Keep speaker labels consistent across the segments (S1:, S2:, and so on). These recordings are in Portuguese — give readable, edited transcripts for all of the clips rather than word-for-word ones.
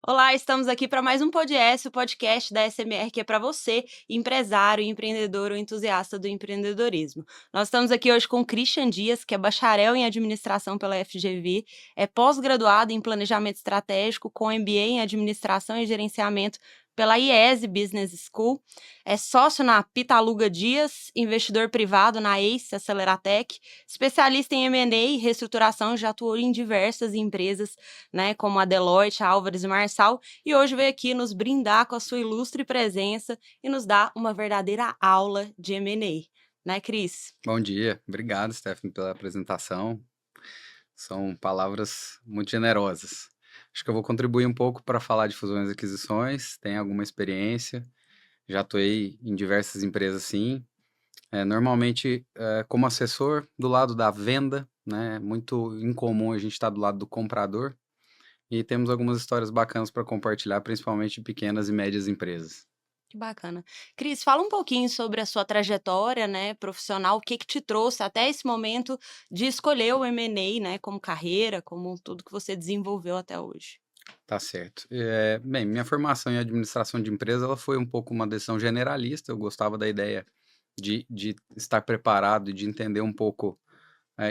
S1: Olá, estamos aqui para mais um podcast, o podcast da SMR, que é para você, empresário, empreendedor ou entusiasta do empreendedorismo. Nós estamos aqui hoje com o Christian Dias, que é bacharel em administração pela FGV, é pós-graduado em planejamento estratégico com MBA em administração e gerenciamento pela IESE Business School, é sócio na Pitaluga Dias, investidor privado na ACE Aceleratec, especialista em M&A e reestruturação, já atuou em diversas empresas, né, como a Deloitte, a Álvares e Marçal, e hoje veio aqui nos brindar com a sua ilustre presença e nos dar uma verdadeira aula de M&A, né, Cris?
S2: Bom dia, obrigado, Stephanie, pela apresentação. São palavras muito generosas. Acho que eu vou contribuir um pouco para falar de fusões e aquisições. Tenho alguma experiência, já atuei em diversas empresas, sim. Normalmente, como assessor, do lado da venda, né? É muito incomum a gente estar do lado do comprador. E temos algumas histórias bacanas para compartilhar, principalmente de pequenas e médias empresas.
S1: Que bacana. Cris, fala um pouquinho sobre a sua trajetória, né, profissional, o que que te trouxe até esse momento de escolher o M&A, né, como carreira, como tudo que você desenvolveu até hoje.
S2: Tá certo. Bem, minha formação em administração de empresa, ela foi um pouco uma decisão generalista. Eu gostava da ideia de estar preparado e de entender um pouco,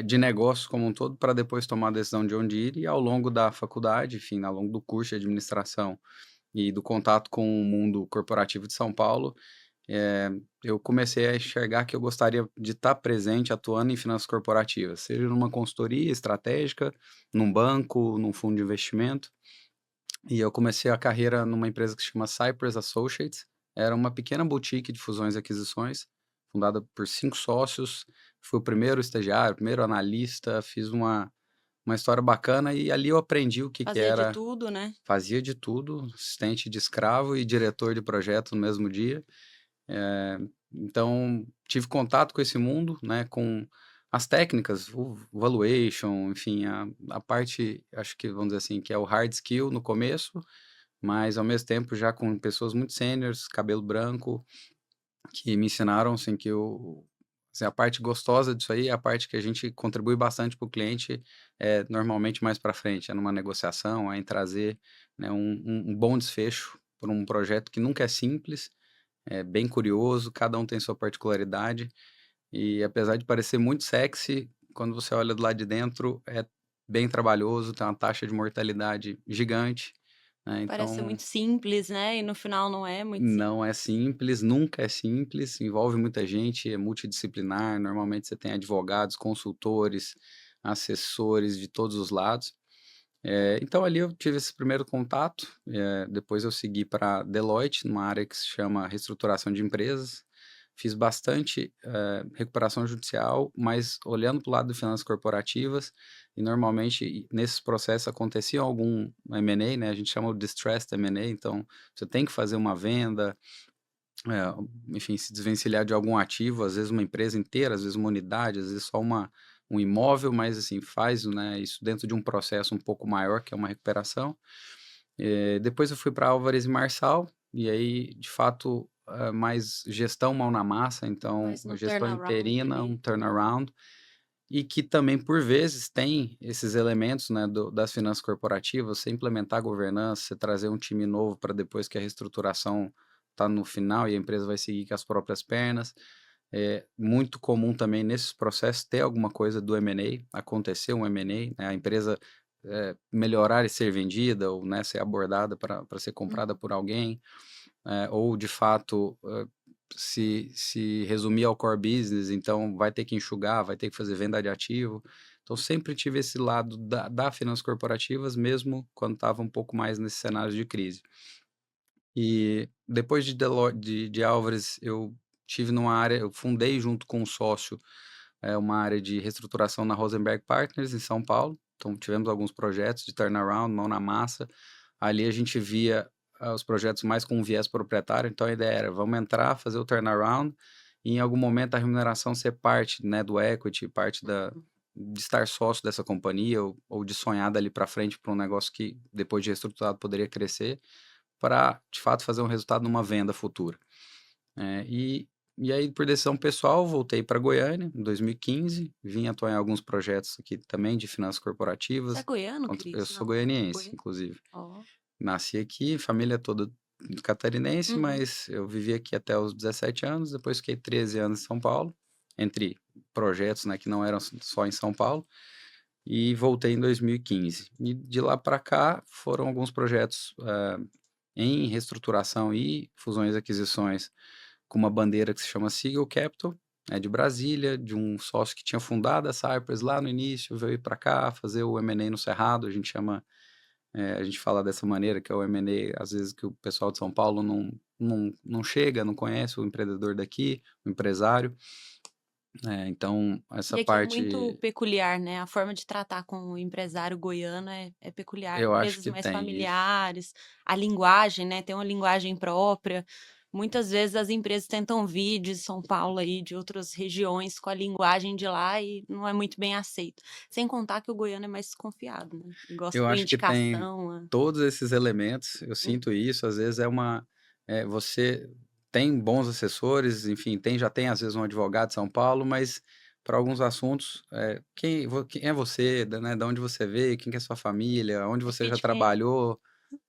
S2: de negócios como um todo, para depois tomar a decisão de onde ir. E ao longo da faculdade, enfim, ao longo do curso de administração e do contato com o mundo corporativo de São Paulo, eh, eu comecei a enxergar que eu gostaria de estar presente, atuando em finanças corporativas, seja numa consultoria estratégica, num banco, num fundo de investimento. E eu comecei a carreira numa empresa que se chama Cypress Associates. Era uma pequena boutique de fusões e aquisições, fundada por 5 sócios. Fui o primeiro estagiário, o primeiro analista, fiz uma história bacana e ali eu aprendi o que
S1: Fazer de
S2: era.
S1: tudo, né?
S2: Fazia de tudo, assistente de escravo e diretor de projeto no mesmo dia. Eh, então tive contato com esse mundo, né, com as técnicas, o valuation, enfim, a parte, acho que vamos dizer assim, que é o hard skill no começo, mas ao mesmo tempo já com pessoas muito sêniores, cabelo branco, que me ensinaram, assim, que assim, a parte gostosa disso aí é a parte que a gente contribui bastante para o cliente, normalmente mais para frente, é numa negociação, é em trazer, né, um bom desfecho para um projeto que nunca é simples, é bem curioso, cada um tem sua particularidade, e apesar de parecer muito sexy, quando você olha do lado de dentro, é bem trabalhoso, tem uma taxa de mortalidade gigante, né,
S1: Parece ser
S2: então
S1: muito simples, né, e no final não é muito
S2: não
S1: simples.
S2: é simples, nunca é simples, envolve muita gente, é multidisciplinar, normalmente você tem advogados, consultores, assessores de todos os lados. Então ali eu tive esse primeiro contato, depois eu segui para Deloitte, numa área que se chama reestruturação de empresas. Fiz bastante, recuperação judicial, mas olhando para o lado de finanças corporativas, e normalmente nesses processos acontecia algum M&A, né, a gente chama de distressed M&A, então você tem que fazer uma venda, enfim, se desvencilhar de algum ativo, às vezes uma empresa inteira, às vezes uma unidade, às vezes só um imóvel, mas assim, faz, né, isso dentro de um processo um pouco maior, que é uma recuperação. Depois eu fui para Álvares e Marçal, e aí, de fato, mais gestão mão na massa, então
S1: Mais no
S2: gestão
S1: turnaround
S2: interina,
S1: ali.
S2: um turnaround, e que também, por vezes, tem esses elementos, né, das finanças corporativas, você implementar governança, você trazer um time novo para depois que a reestruturação está no final e a empresa vai seguir com as próprias pernas. É muito comum também nesses processos ter alguma coisa do M&A, acontecer um M&A, né, a empresa, melhorar e ser vendida ou, né, ser abordada para ser comprada
S1: Uhum.
S2: por alguém, ou de fato, se resumir ao core business, então vai ter que enxugar, vai ter que fazer venda de ativo. Então sempre tive esse lado da finanças corporativas, mesmo quando estava um pouco mais nesse cenário de crise. E depois de de Álvares, eu fundei junto com um sócio, uma área de reestruturação na Rosenberg Partners em São Paulo, então tivemos alguns projetos de turnaround, mão na massa. Ali a gente via, os projetos mais com um viés proprietário, então a ideia era: vamos entrar, fazer o turnaround, e em algum momento a remuneração ser parte, né, do equity, parte
S1: Uhum.
S2: de estar sócio dessa companhia ou de sonhar dali para frente para um negócio que depois de reestruturado poderia crescer, para de fato fazer um resultado numa venda futura. E aí, por decisão pessoal, voltei para Goiânia em 2015, vim atuar em alguns projetos aqui também de finanças
S1: Você é
S2: corporativas.
S1: goiano,
S2: Eu
S1: Cris?
S2: sou
S1: Não.
S2: goianiense,
S1: Goi
S2: inclusive.
S1: Ó.
S2: nasci aqui, família toda catarinense,
S1: Uhum.
S2: mas eu vivi aqui até os 17 anos, depois fiquei 13 anos em São Paulo, entre projetos, né, que não eram só em São Paulo, e voltei em 2015. E de lá para cá foram alguns projetos, em reestruturação e fusões e aquisições com uma bandeira que se chama Seagull Capital, é de Brasília, de um sócio que tinha fundado a Cypress lá no início, veio para cá fazer o M&A no Cerrado, a gente chama, a gente fala dessa maneira, que é o M&A, às vezes, que o pessoal de São Paulo não chega, não conhece o empreendedor daqui, o empresário. Então essa
S1: E aqui é muito
S2: parte
S1: peculiar, né, a forma de tratar com o empresário goiano é peculiar,
S2: eu acho
S1: empresas
S2: que
S1: mais
S2: tem isso.
S1: familiares, a linguagem, né, tem uma linguagem própria. Muitas vezes as empresas tentam vir de São Paulo aí, de outras regiões, com a linguagem de lá e não é muito bem aceito. Sem contar que o goiano é mais desconfiado, né, e gosta
S2: Eu
S1: do
S2: acho que tem
S1: indicação,
S2: todos esses elementos, eu
S1: hum,
S2: sinto isso, às vezes você tem bons assessores, enfim, já tem às vezes um advogado de São Paulo, mas para alguns assuntos, quem é você, né, da onde você veio, quem que é sua família, onde
S1: é
S2: você já
S1: fit quem?
S2: trabalhou,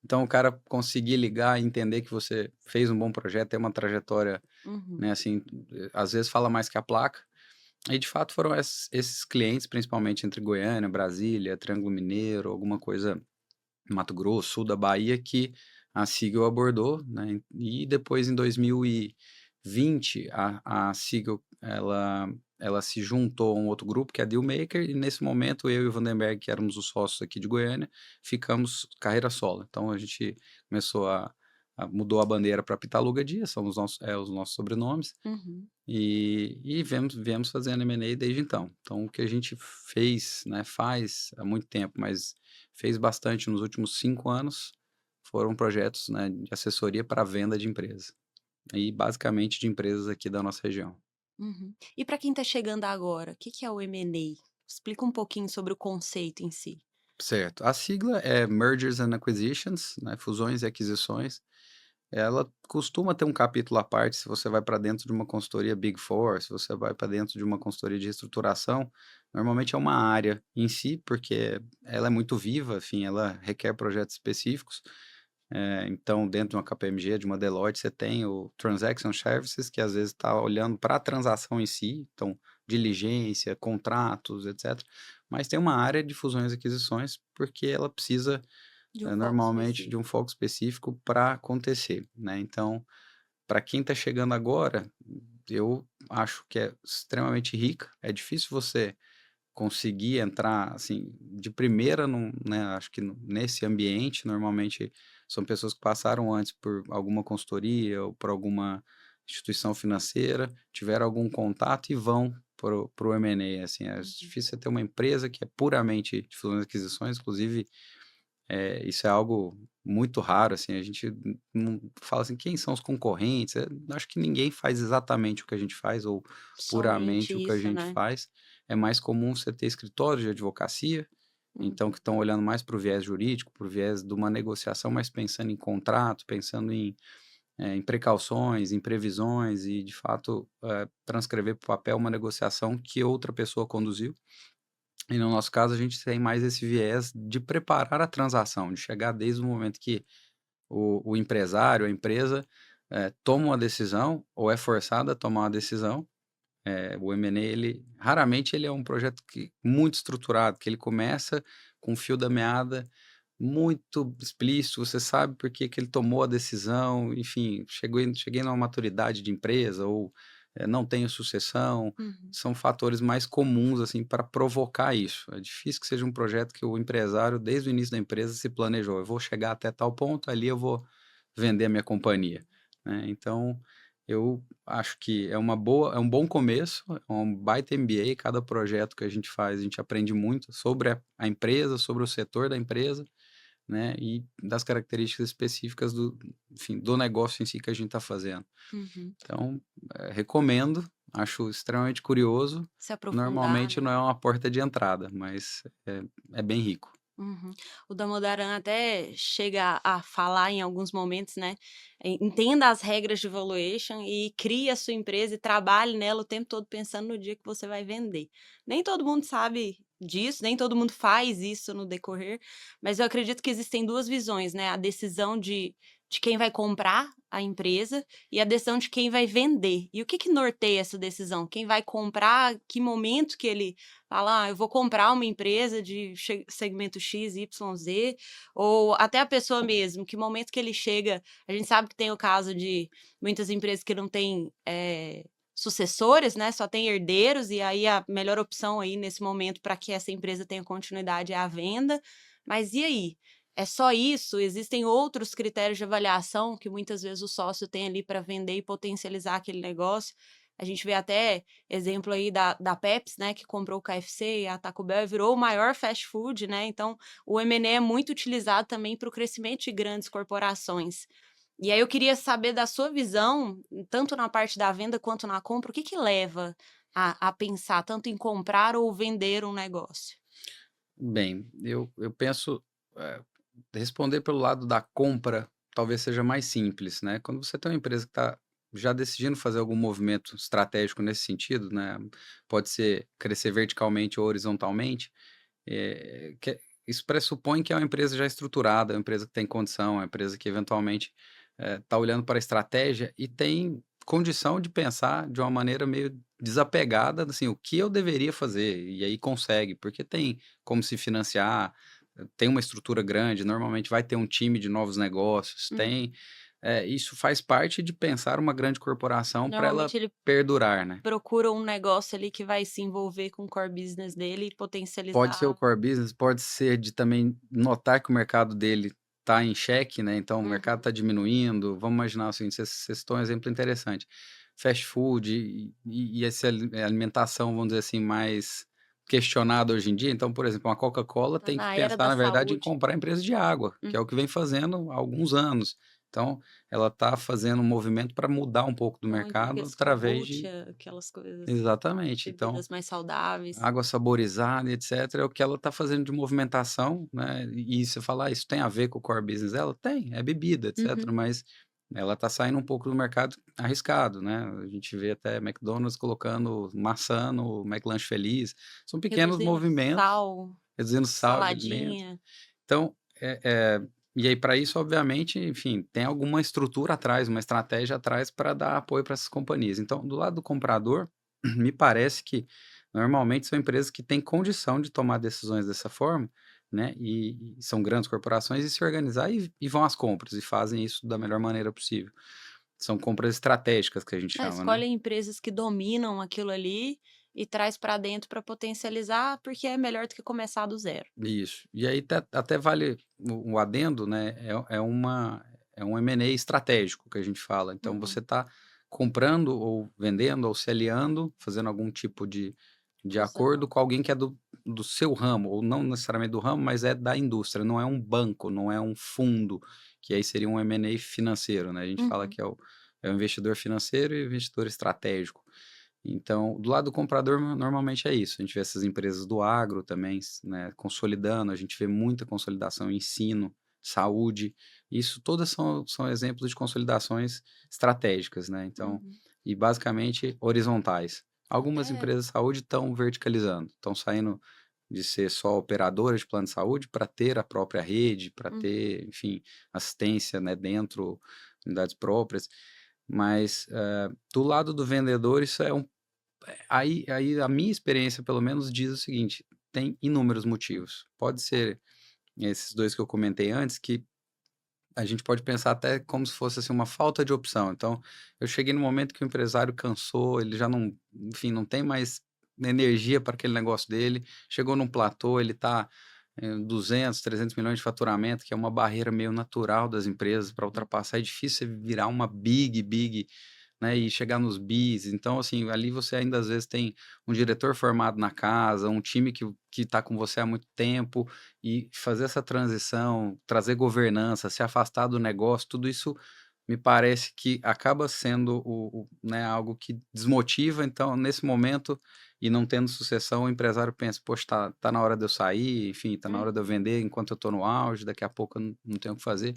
S2: então o cara conseguir ligar e entender que você fez um bom projeto, tem uma trajetória,
S1: Uhum,
S2: né, assim, às vezes fala mais que a placa. E de fato foram esses clientes, principalmente entre Goiânia, Brasília, Triângulo Mineiro, alguma coisa Mato Grosso, sul da Bahia, que a Seagull abordou, né, e depois em 2020 a Seagull ela se juntou a um outro grupo que é a Dealmaker e nesse momento eu e o Vandenberg, que éramos os sócios aqui de Goiânia, ficamos carreira solo. Então a gente começou mudou a bandeira para Pitaluga Dias, são os nossos sobrenomes,
S1: uhum,
S2: e viemos fazendo M&A desde então. Então o que a gente fez, né, faz há muito tempo, mas fez bastante nos últimos 5 anos, foram projetos, né, de assessoria para venda de empresa. E basicamente de empresas aqui da nossa região.
S1: uhum. E para quem está chegando agora, o que que é o M&A? Explica um pouquinho sobre o conceito em si.
S2: Certo. A sigla é Mergers and Acquisitions, né, fusões e aquisições. Ela costuma ter um capítulo à parte se você vai para dentro de uma consultoria Big Four, se você vai para dentro de uma consultoria de reestruturação, normalmente é uma área em si, porque ela é muito viva, enfim, ela requer projetos específicos. Então, dentro de uma KPMG, de uma Deloitte, você tem o Transaction Services, que às vezes está olhando para a transação em si, então, diligência, contratos, etc. Mas tem uma área de fusões e aquisições, porque ela precisa
S1: De um foco
S2: normalmente de
S1: específico.
S2: um foco específico para acontecer, né. Então, para quem está chegando agora, eu acho que é extremamente rica, é difícil você conseguir entrar, assim, de primeira né, acho que nesse ambiente, normalmente são pessoas que passaram antes por alguma consultoria ou por alguma instituição financeira, tiveram algum contato e vão para o M&A, assim, é
S1: Uhum.
S2: difícil você ter uma empresa que é puramente de fusões e aquisições, inclusive isso é algo muito raro, assim, a gente não fala assim: "Quem são os concorrentes?", acho que ninguém faz exatamente o que a gente faz ou
S1: Somente
S2: puramente o que a
S1: isso,
S2: gente
S1: né.
S2: faz. É mais comum você ter escritórios de advocacia, então
S1: Uhum,
S2: que estão olhando mais para o viés jurídico, para o viés de uma negociação, mas pensando em contrato, pensando em precauções, em previsões e de fato, transcrever para o papel uma negociação que outra pessoa conduziu. E no nosso caso, a gente tem mais esse viés de preparar a transação, de chegar desde o momento que o empresário, a empresa, toma uma decisão ou é forçado a tomar uma decisão. O M&A, ele é um projeto muito estruturado, que ele começa com o fio da meada muito explícito, você sabe por que que ele tomou a decisão, enfim, cheguei numa maturidade de empresa ou, não tenho sucessão,
S1: uhum.
S2: são fatores mais comuns, assim, para provocar isso. É difícil que seja um projeto que o empresário, desde o início da empresa, se planejou: "Eu vou chegar até tal ponto, ali eu vou vender a minha companhia", né. Então, eu acho que é um bom começo, é um baita MBA, cada projeto que a gente faz, a gente aprende muito sobre a empresa, sobre o setor da empresa, né, e das características específicas enfim, do negócio em si que a gente está fazendo.
S1: Uhum.
S2: Então, recomendo, acho extremamente curioso,
S1: Se aprofundar,
S2: normalmente
S1: né.
S2: não é uma porta de entrada, mas é bem rico.
S1: Uhum. O Damodaran até chega a falar em alguns momentos, né, entenda as regras de valuation e crie a sua empresa e trabalhe nela o tempo todo pensando no dia que você vai vender. Nem todo mundo sabe disso, nem todo mundo faz isso no decorrer, mas eu acredito que existem 2 visões, né, a decisão de quem vai comprar a empresa e a decisão de quem vai vender. E o que que norteia essa decisão? Quem vai comprar, que momento que ele fala: "Ah, eu vou comprar uma empresa de segmento X, Y, Z", ou até a pessoa mesmo, que momento que ele chega, a gente sabe que tem o caso de muitas empresas que não têm, sucessores, né, só tem herdeiros, e aí a melhor opção aí nesse momento para que essa empresa tenha continuidade é a venda. Mas e aí? É só isso? Existem outros critérios de avaliação que muitas vezes o sócio tem ali para vender e potencializar aquele negócio. A gente vê até exemplo aí da Pepsi, né, que comprou o KFC e a Taco Bell e virou o maior fast food, né? Então, o M&A é muito utilizado também para o crescimento de grandes corporações. E aí eu queria saber da sua visão, tanto na parte da venda quanto na compra, o que que leva a pensar tanto em comprar ou vender um negócio?
S2: Bem, eu penso, eh, responder pelo lado da compra talvez seja mais simples, né. Quando você tem uma empresa que está já decidindo fazer algum movimento estratégico nesse sentido, né, pode ser crescer verticalmente ou horizontalmente, que isso pressupõe que é uma empresa já estruturada, é uma empresa que tem condição, é uma empresa que eventualmente, está olhando para a estratégia e tem condição de pensar de uma maneira meio desapegada, assim, o que eu deveria fazer, e aí consegue, porque tem como se financiar, tem uma estrutura grande, normalmente vai ter um time de novos negócios,
S1: Uhum.
S2: tem isso faz parte de pensar uma grande corporação para ela
S1: Normalmente ele
S2: perdurar, né.
S1: procura um negócio ali que vai se envolver com o core business dele e
S2: Pode ser o
S1: potencializar.
S2: core business, pode ser de também notar que o mercado dele está em xeque, né, então o mercado
S1: Uhum.
S2: está diminuindo, vamos imaginar assim, você citou um exemplo interessante, fast food e essa alimentação, vamos dizer assim, mais questionada hoje em dia, então, por exemplo, uma Coca-Cola
S1: Tá
S2: tem que
S1: na era
S2: pensar,
S1: da
S2: na verdade, em
S1: saúde.
S2: comprar empresa de água, que
S1: Uhum.
S2: é o que vem fazendo há alguns anos. Então, ela está fazendo um movimento para mudar um pouco do
S1: Muito
S2: mercado
S1: aqueles
S2: através de
S1: kombucha, aquelas coisas assim,
S2: exatamente, então
S1: bebidas mais saudáveis.
S2: água saborizada, etcétera, é o que ela está fazendo de movimentação, né, e você fala: "Ah, isso tem a ver com o core business dela?" Tem, é bebida, etcétera,
S1: Uhum.
S2: mas ela está saindo um pouco do mercado arriscado, né, a gente vê até McDonald's colocando maçã no McLanche Feliz, são pequenos
S1: Reduzindo
S2: movimentos,
S1: sal,
S2: reduzindo sal de alimento.
S1: saladinha.
S2: Então, e aí para isso, obviamente, enfim, tem alguma estrutura atrás, uma estratégia atrás para dar apoio para essas companhias. Então, do lado do comprador, me parece que normalmente são empresas que têm condição de tomar decisões dessa forma, né, e são grandes corporações e se organizar e vão às compras e fazem isso da melhor maneira possível. São compras estratégicas que a gente
S1: É,
S2: chama, né.
S1: escolhem empresas que dominam aquilo ali e traz para dentro para potencializar, porque é melhor do que começar do zero.
S2: Isso. E aí até vale o adendo, né, é um M&A estratégico que a gente fala, então você
S1: Uhum.
S2: está comprando ou vendendo ou se aliando, fazendo algum tipo de acordo
S1: Fusão.
S2: com alguém que é do seu ramo, ou não necessariamente do ramo, mas é da indústria, não é um banco, não é um fundo, que aí seria um M&A financeiro, né, a gente fala
S1: Uhum.
S2: que é o investidor financeiro e o investidor estratégico. Então, do lado do comprador, normalmente é isso. A gente vê essas empresas do agro também, né, consolidando, a gente vê muita consolidação em ensino, saúde. Isso todas são exemplos de consolidações estratégicas, né? Então,
S1: Uhum.
S2: e basicamente horizontais. Algumas
S1: É.
S2: empresas de saúde estão verticalizando, estão saindo de ser só operadoras de plano de saúde para ter a própria rede, para
S1: Uhum.
S2: ter, enfim, assistência, né, dentro, unidades próprias. Mas, do lado do vendedor, isso é aí a minha experiência pelo menos diz o seguinte, tem inúmeros motivos. Pode ser esses 2 que eu comentei antes, que a gente pode pensar até como se fosse, assim, uma falta de opção. Então, eu cheguei no momento que o empresário cansou, ele já não enfim, não tem mais energia para aquele negócio dele, chegou num platô, ele está 200, 300 milhões de faturamento, que é uma barreira meio natural das empresas para
S1: Uhum.
S2: ultrapassar, é difícil você virar uma big, né, e chegar nos bis. Então, assim, ali você ainda às vezes tem um diretor formado na casa, um time que está com você há muito tempo, e fazer essa transição, trazer governança, se afastar do negócio, tudo isso me parece que acaba sendo né, algo que desmotiva. Então, nesse momento, e não tendo sucessão, o empresário pensa: "Poxa, tá na hora de eu sair, enfim, tá na hora de eu
S1: Uhum.
S2: vender enquanto eu estou no auge, daqui a pouco eu não tenho o que fazer".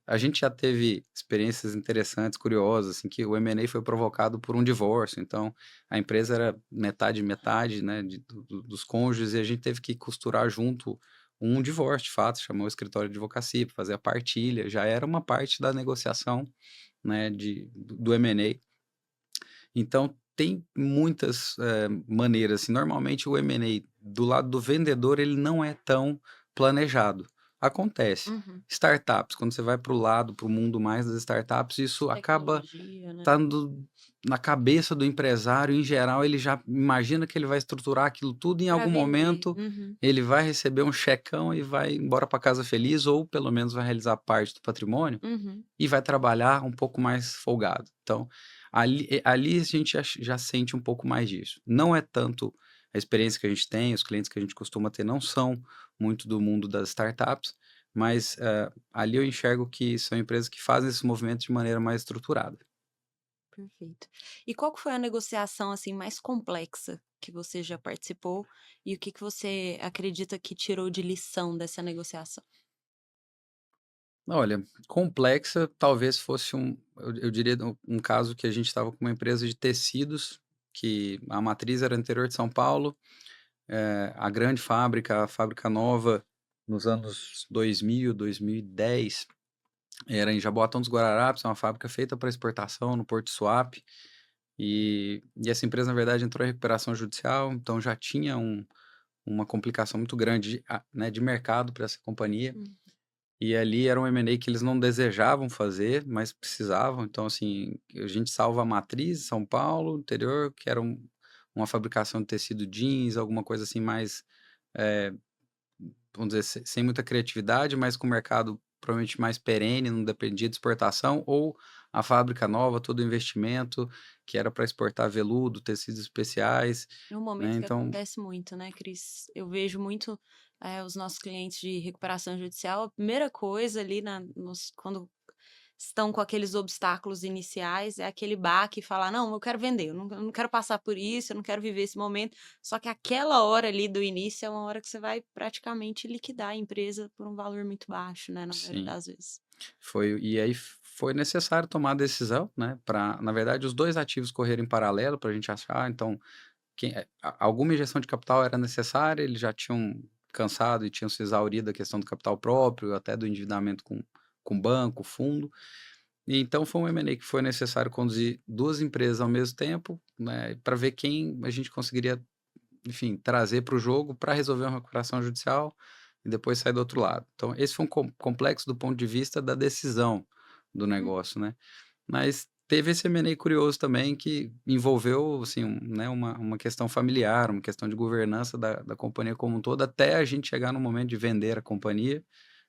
S2: A gente já teve experiências interessantes, curiosas, assim, que o M&A foi provocado por um divórcio, então a empresa era metade metade, né, dos cônjuges e a gente teve que costurar junto um divórcio de fato, chamou o escritório de advocacia para fazer a partilha, já era uma parte da negociação, né, do M&A. Então tem muitas, maneiras, assim, normalmente o M&A do lado do vendedor ele não é tão planejado. Acontece.
S1: Uhum.
S2: Startups, quando você vai para o lado, para o mundo mais das startups, isso acaba
S1: Tecnologia, né.
S2: estando na cabeça do empresário, em geral, ele já imagina que ele vai estruturar aquilo tudo, em
S1: Pra
S2: algum
S1: vender.
S2: momento
S1: Uhum,
S2: ele vai receber um checão e vai embora para casa feliz ou pelo menos vai realizar parte do patrimônio
S1: uhum.
S2: e vai trabalhar um pouco mais folgado. Então, ali a gente já sente um pouco mais disso. Não é tanto a experiência que a gente tem, os clientes que a gente costuma ter não são muito do mundo das startups, mas, ali eu enxergo que são empresas que fazem esse movimento de maneira mais estruturada.
S1: Perfeito. E qual que foi a negociação, assim, mais complexa que você já participou, e o que que você acredita que tirou de lição dessa negociação?
S2: Olha, complexa talvez fosse eu diria um caso que a gente estava com uma empresa de tecidos, que a matriz era no interior de São Paulo. A grande fábrica, a fábrica nova, nos anos 2000, 2010, era em Jaboatão dos Guararapes, é uma fábrica feita para exportação no Porto de Suape, e essa empresa, na verdade, entrou em recuperação judicial, então já tinha uma complicação muito grande, né, de mercado para essa companhia,
S1: Hum.
S2: e ali era um M&A que eles não desejavam fazer, mas precisavam, então, assim, a gente salva a matriz, São Paulo, interior, que era uma fabricação de tecido jeans, alguma coisa assim mais, eh vamos dizer, sem muita criatividade, mas com o mercado provavelmente mais perene, não dependia de exportação, ou a fábrica nova, todo o investimento que era para exportar veludo, tecidos especiais,
S1: É um
S2: né,
S1: momento que
S2: então
S1: acontece muito, né, Cris? Eu vejo muito, os nossos clientes de recuperação judicial, a primeira coisa ali quando estão com aqueles obstáculos iniciais, é aquele baque e falar: "Não, eu quero vender, eu não quero passar por isso, eu não quero viver esse momento". Só que aquela hora ali do início é uma hora que você vai praticamente liquidar a empresa por um valor muito baixo, né, na maioria
S2: sim,
S1: das vezes.
S2: e aí foi necessário tomar a decisão, né, para na verdade os 2 ativos correrem em paralelo para a gente achar, então alguma injeção de capital era necessária, eles já tinham cansado e tinham se exaurido da questão do capital próprio, até do endividamento com banco, fundo. E então foi um M&A que foi necessário conduzir 2 empresas ao mesmo tempo, né, para ver quem a gente conseguiria, enfim, trazer para o jogo para resolver uma recuperação judicial e depois sair do outro lado. Então esse foi um complexo do ponto de vista da decisão do
S1: Hum.
S2: negócio, né. Mas teve esse M&A curioso também que envolveu, assim, né, uma questão familiar, uma questão de governança da companhia como um todo, até a gente chegar no momento de vender a companhia.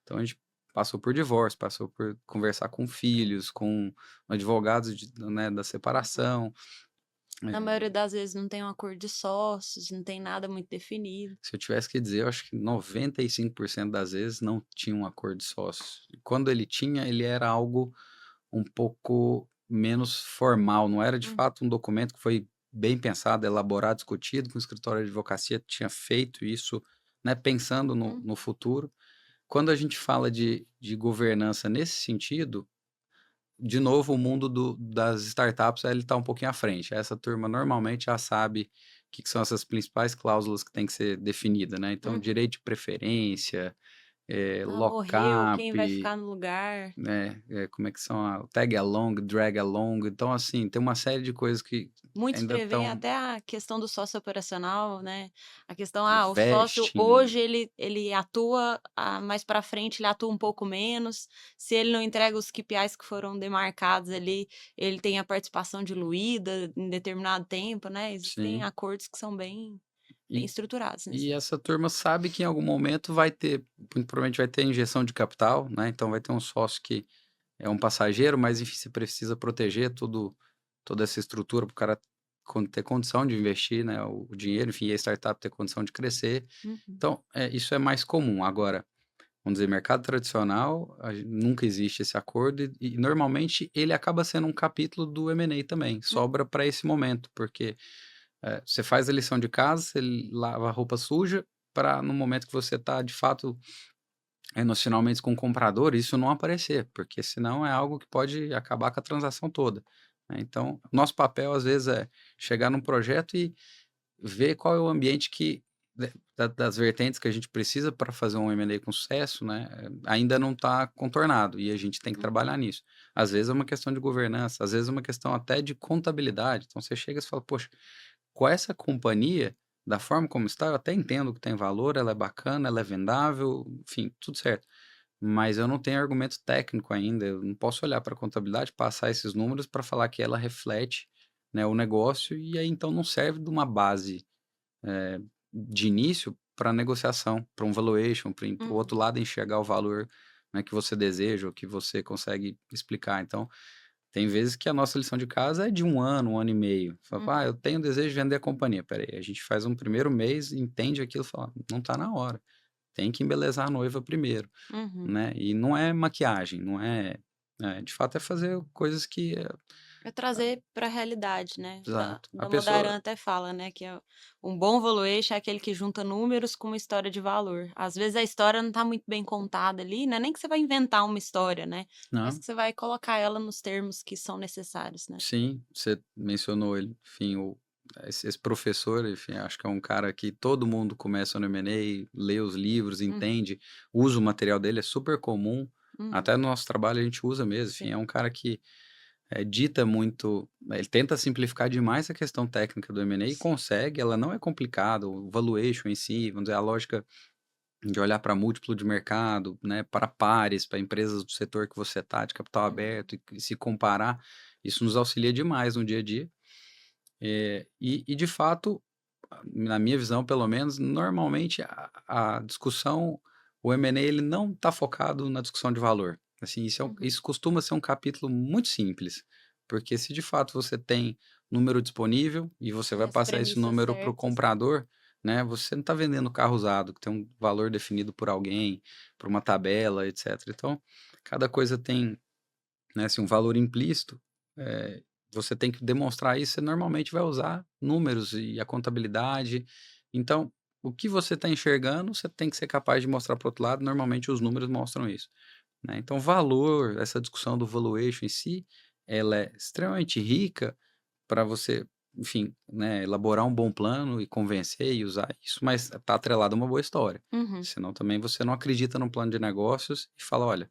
S2: Então a gente passou por divórcio, passou por conversar com filhos, com advogados né, da separação.
S1: Na
S2: Eh,
S1: maioria das vezes não tem um acordo de sócios, não tem nada muito definido.
S2: Se eu tivesse que dizer, eu acho que 95% das vezes não tinha um acordo de sócios. E quando ele tinha, ele era algo um pouco menos formal, não era de
S1: Hum,
S2: fato um documento que foi bem pensado, elaborado, discutido, que o escritório de advocacia tinha feito isso, né, pensando no
S1: hum.
S2: no futuro. Quando a gente fala de governança nesse sentido, de novo o mundo das startups, ele está um pouquinho à frente. Essa turma normalmente já sabe o que que são essas principais cláusulas que tem que ser definida, né, então
S1: Uhum.
S2: direito de preferência,
S1: Ah, morreu,
S2: lock-up,
S1: quem vai ficar no lugar?
S2: né, como é que são a tag along, drag along, então assim, tem uma série de coisas que
S1: Muitos
S2: ainda
S1: prevêem
S2: estão
S1: até a questão do sócio operacional, né, a questão, o sócio
S2: vesting,
S1: hoje ele atua, mais para frente ele atua um pouco menos, se ele não entrega os KPIs que foram demarcados ali, ele tem a participação diluída em determinado tempo, né, existem
S2: sim.
S1: acordos que são bem
S2: E
S1: estruturados nesse
S2: e essa turma sabe que em algum momento vai ter, muito provavelmente vai ter injeção de capital, né, então vai ter um sócio que é um passageiro, mas enfim, você precisa proteger toda essa estrutura para o cara ter condição de investir, né, o dinheiro, enfim, e a startup ter condição de crescer.
S1: uhum.
S2: Então, isso é mais comum. Agora, vamos dizer, mercado tradicional, nunca existe esse acordo e normalmente ele acaba sendo um capítulo do M&A também,
S1: Hum.
S2: sobra para esse momento, porque, você faz a lição de casa, você lava a roupa suja para no momento que você está de fato emocionalmente com o comprador, isso não aparecer, porque senão é algo que pode acabar com a transação toda, né. Então, nosso papel às vezes é chegar num projeto e ver qual é o ambiente que das vertentes que a gente precisa para fazer um M&A com sucesso, né, ainda não está contornado e a gente tem que trabalhar
S1: Uhum,
S2: nisso. Às vezes é uma questão de governança, às vezes é uma questão até de contabilidade, então você chega e fala: "Poxa, com essa companhia, da forma como está, eu até entendo que tem valor, ela é bacana, ela é vendável, enfim, tudo certo. Mas eu não tenho argumento técnico ainda, eu não posso olhar para a contabilidade, passar esses números para falar que ela reflete, né, o negócio, e aí então não serve de uma base, de início para negociação, para um valuation, para o outro
S1: uhum,
S2: lado enxergar o valor, né, que você deseja ou que você consegue explicar. Então, tem vezes que a nossa lição de casa é de 1 ano e meio. Fala: "Ah,
S1: uhum,
S2: eu tenho desejo de vender a companhia". Espera aí, a gente faz um primeiro mês, entende aquilo e fala: "Não está na hora, tem que embelezar a noiva primeiro",
S1: uhum.
S2: né. E não é maquiagem, não é de fato é fazer coisas que
S1: É trazer para a realidade, né, da
S2: exato. A
S1: da
S2: pessoa
S1: Modaran até fala, né, que é um bom valuation é aquele que junta números com uma história de valor. Às vezes a história não está muito bem contada ali, não é nem que você vai inventar uma história, né, mas
S2: não,
S1: que você vai colocar ela nos termos que são necessários, né.
S2: sim, você mencionou ele, enfim, esse professor, enfim, acho que é um cara que todo mundo começa no M&A, lê os livros,
S1: Uhum,
S2: entende, usa o material dele, é super comum,
S1: uhum,
S2: até no nosso trabalho a gente usa mesmo, enfim,
S1: sim.
S2: é um cara que dita muito, ele tenta simplificar demais a questão técnica do M&A e consegue, ela não é complicada, o valuation em si, vamos dizer, a lógica de olhar para múltiplo de mercado, né, para pares, para empresas do setor que você está, de capital
S1: Uhum,
S2: aberto, e se comparar, isso nos auxilia demais no dia a dia. E de fato, na minha visão pelo menos, normalmente a discussão, o M&A ele não está focado na discussão de valor. Assim,
S1: uhum.
S2: isso costuma ser um capítulo muito simples, porque se de fato você tem número disponível e você
S1: E
S2: vai
S1: as
S2: passar esse
S1: premissas
S2: número para o
S1: certas.
S2: comprador, né, você não está vendendo carro usado que tem um valor definido por alguém, por uma tabela, etc. Então, cada coisa tem, né, assim, um valor implícito, você tem que demonstrar isso, você normalmente vai usar números e a contabilidade. Então, o que você está enxergando, você tem que ser capaz de mostrar para o outro lado, normalmente os números mostram isso, né. Então valor, essa discussão do valuation em si, ela é extremamente rica para você, enfim, né, elaborar um bom plano e convencer e usar isso, mas está atrelado a uma boa história.
S1: Uhum,
S2: Senão também você não acredita no plano de negócios e fala: "Olha,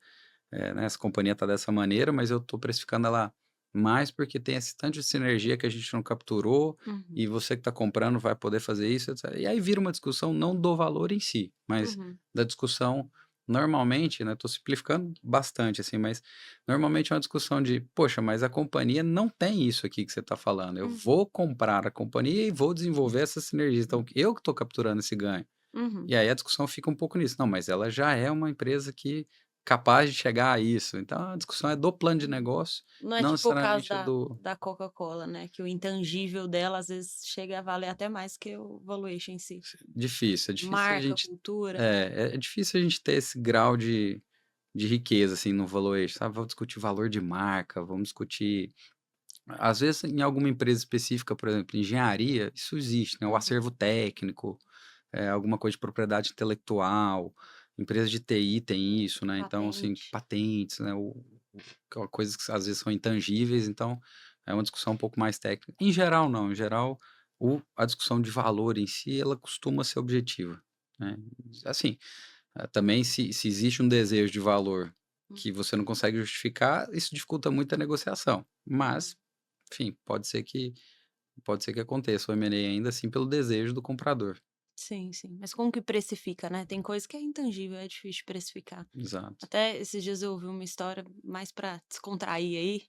S2: né, essa companhia está dessa maneira, mas eu estou precificando ela mais porque tem esse tanto de sinergia que a gente não capturou,
S1: uhum,
S2: e você que está comprando vai poder fazer isso, etcétera". E aí vira uma discussão não do valor em si, mas
S1: uhum,
S2: da discussão normalmente, né, estou simplificando bastante, assim, mas normalmente é uma discussão de: "Poxa, mas a companhia não tem isso aqui que você está falando, eu
S1: uhum,
S2: vou comprar a companhia e vou desenvolver essa sinergia, então eu que estou capturando esse ganho".
S1: uhum.
S2: E aí a discussão fica um pouco nisso. Não, mas ela já é uma empresa que capaz de chegar a isso. Então a discussão é do plano de
S1: Uhum.
S2: negócio,
S1: Não é
S2: não
S1: tipo o caso
S2: necessariamente
S1: da
S2: do
S1: da Coca-Cola, né, que o intangível dela às vezes chega a valer até mais que o valuation em si.
S2: difícil. É difícil a
S1: Marca,
S2: gente
S1: cultura.
S2: é difícil a gente ter esse grau de riqueza, assim, no valuation, sabe. Vamos discutir valor de marca, vamos discutir às vezes em alguma empresa específica, por exemplo, engenharia, isso existe, né, o
S1: Uhum.
S2: acervo técnico, alguma coisa de propriedade intelectual, empresas de TI tem isso, né, então assim,
S1: Patente.
S2: patentes, né, coisas que às vezes são intangíveis, então é uma discussão um pouco mais técnica. Em geral não, em geral a discussão de valor em si, ela costuma ser objetiva, né. Assim, também se existe um desejo de valor
S1: Hum,
S2: que você não consegue justificar, isso dificulta muito a negociação, mas,
S1: uhum.
S2: enfim, pode ser que aconteça o M&A ainda assim pelo desejo do comprador.
S1: Sim, sim. Mas como que precifica, né, tem coisa que é intangível, é difícil de precificar.
S2: Exato.
S1: Até esses dias eu ouvi uma história mais pra descontrair aí,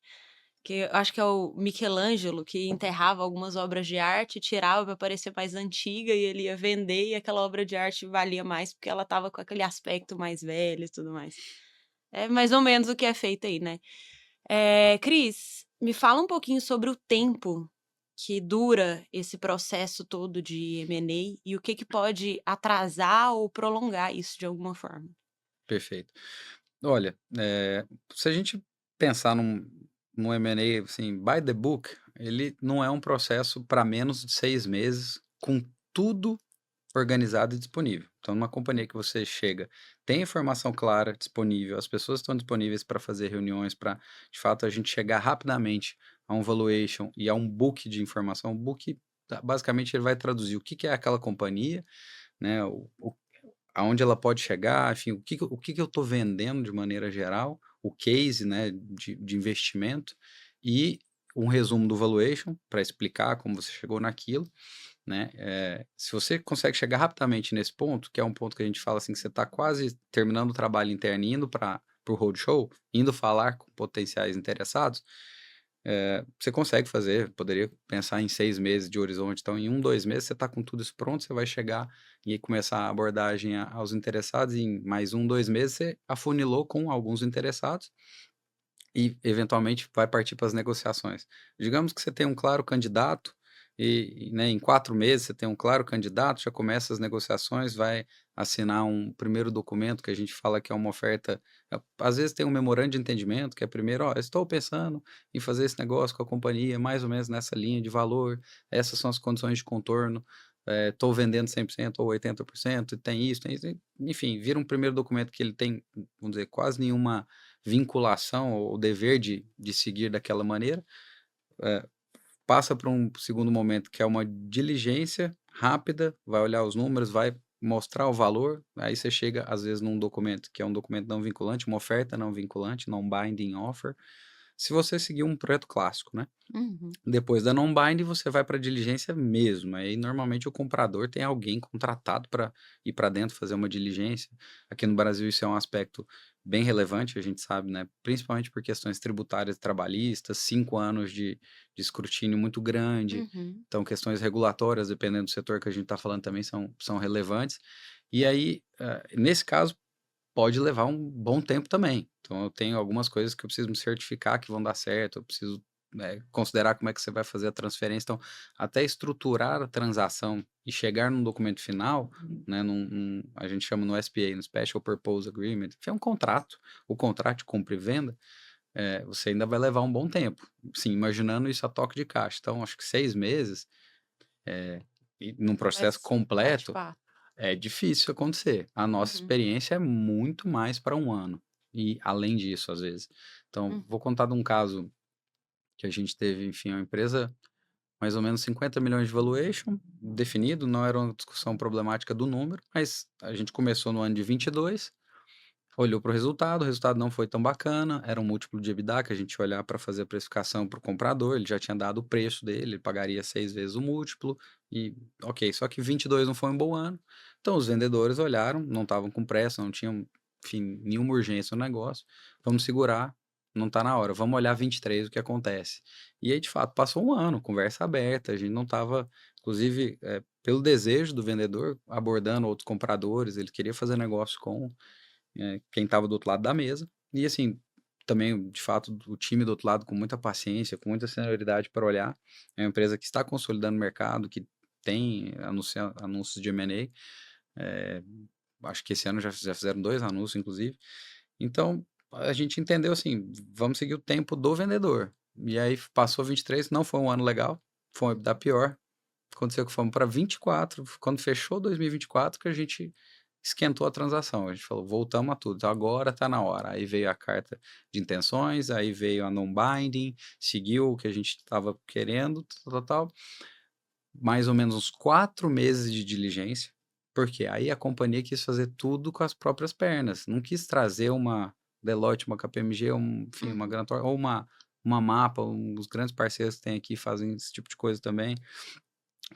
S1: que eu acho que é o Michelangelo que enterrava algumas obras de arte, tirava para parecer mais antiga e ele ia vender e aquela obra de arte valia mais porque ela estava com aquele aspecto mais velho e tudo mais. É mais ou menos o que é feito aí, né. Cris, me fala um pouquinho sobre o tempo que dura esse processo todo de M&A e o que que pode atrasar ou prolongar isso de alguma forma.
S2: Perfeito. Olha, se a gente pensar num M&A, assim, by the book, ele não é um processo para menos de 6 meses, com tudo organizado e disponível. Então, numa companhia que você chega, tem informação clara, disponível, as pessoas estão disponíveis para fazer reuniões, para, de fato, a gente chegar rapidamente a um valuation e a um book de informação. O book, basicamente, ele vai traduzir o que que é aquela companhia, né, aonde ela pode chegar, enfim, o que que eu estou vendendo de maneira geral, o case, né, de investimento e um resumo do valuation para explicar como você chegou naquilo, né, se você consegue chegar rapidamente nesse ponto, que é um ponto que a gente fala, assim, que você está quase terminando o trabalho interno e indo para o roadshow, indo falar com potenciais interessados, você consegue fazer, poderia pensar em 6 meses de horizonte, então em 1, 2 meses você está com tudo isso pronto, você vai chegar e começar a abordagem aos interessados, e em mais 1, 2 meses você afunilou com alguns interessados e eventualmente vai partir para as negociações. Digamos que você tem um claro candidato né, em 4 meses você tem um claro candidato, já começa as negociações, vai assinar um primeiro documento que a gente fala que é uma oferta, às vezes tem um memorando de entendimento, que é primeiro: "Ó, estou pensando em fazer esse negócio com a companhia, mais ou menos nessa linha de valor, essas são as condições de contorno, estou vendendo 100% ou 80% e tem isso", enfim, vira um primeiro documento que ele tem, vamos dizer, quase nenhuma vinculação ou dever de seguir daquela maneira, eh, passa para um segundo momento que é uma diligência rápida, vai olhar os números, vai mostrar o valor, aí você chega às vezes num documento que é um documento não vinculante, uma oferta não vinculante, non-binding offer, se você seguir um projeto clássico, né.
S1: Uhum.
S2: Depois da non-binding, você vai para diligência mesmo, aí normalmente o comprador tem alguém contratado para ir para dentro fazer uma diligência. Aqui no Brasil isso é um aspecto bem relevante, a gente sabe, né, principalmente por questões tributárias e trabalhistas, 5 anos de escrutínio muito grande,
S1: Uhum.
S2: então questões regulatórias, dependendo do setor que a gente está falando também são relevantes. E aí, nesse caso, pode levar um bom tempo também. Então eu tenho algumas coisas que eu preciso me certificar que vão dar certo, eu preciso, considerar como é que você vai fazer a transferência. Então, até estruturar a transação e chegar num documento final, né, a gente chama no SPA, no Special Purpose Agreement, que é um contrato, o contrato de compra e venda, você ainda vai levar um bom tempo. Sim, imaginando isso a toque de caixa. Então acho que 6 meses, e num processo
S1: Mas é de
S2: completo,
S1: fato.
S2: é difícil acontecer. A nossa
S1: Uhum.
S2: experiência é muito mais para um ano, e além disso, às vezes. Então,
S1: Hum.
S2: vou contar de um caso que a gente teve, enfim, uma empresa, mais ou menos 50 milhões de valuation, definido, não era uma discussão problemática do número, mas a gente começou no ano de 22, olhou para o resultado não foi tão bacana, era um múltiplo de EBITDA que a gente ia olhar para fazer a precificação para o comprador, ele já tinha dado o preço dele, ele pagaria 6 vezes o múltiplo e ok, só que 22 não foi um bom ano, então os vendedores olharam, não estavam com pressa, não tinham, enfim, nenhuma urgência no negócio, vamos segurar, não está na hora, vamos olhar 23 o que acontece. E aí de fato passou um ano, conversa aberta, a gente não estava, inclusive, pelo desejo do vendedor, abordando outros compradores, ele queria fazer negócio com quem estava do outro lado da mesa. E assim, também, de fato, o time do outro lado com muita paciência, com muita senioridade para olhar. É uma empresa que está consolidando o mercado, que tem anúncios de M&A. eh, Acho que esse ano já fizeram 2 anúncios, inclusive. Então, a gente entendeu assim, vamos seguir o tempo do vendedor. E aí passou 23, não foi um ano legal, foi um EBITDA pior. Aconteceu que fomos para 24, quando fechou 2024 que a gente esquentou a transação, a gente falou: "Voltamos a tudo, então agora está na hora". Aí veio a carta de intenções, aí veio a non-binding, seguiu o que a gente estava querendo, tal, tal, tal. Mais ou menos uns 4 meses de diligência, porque aí a companhia quis fazer tudo com as próprias pernas, não quis trazer uma Deloitte, uma KPMG, enfim, uma
S1: Uhum.
S2: Grant Thornton ou uma Mapa, os grandes parceiros que tem aqui fazem esse tipo de coisa também.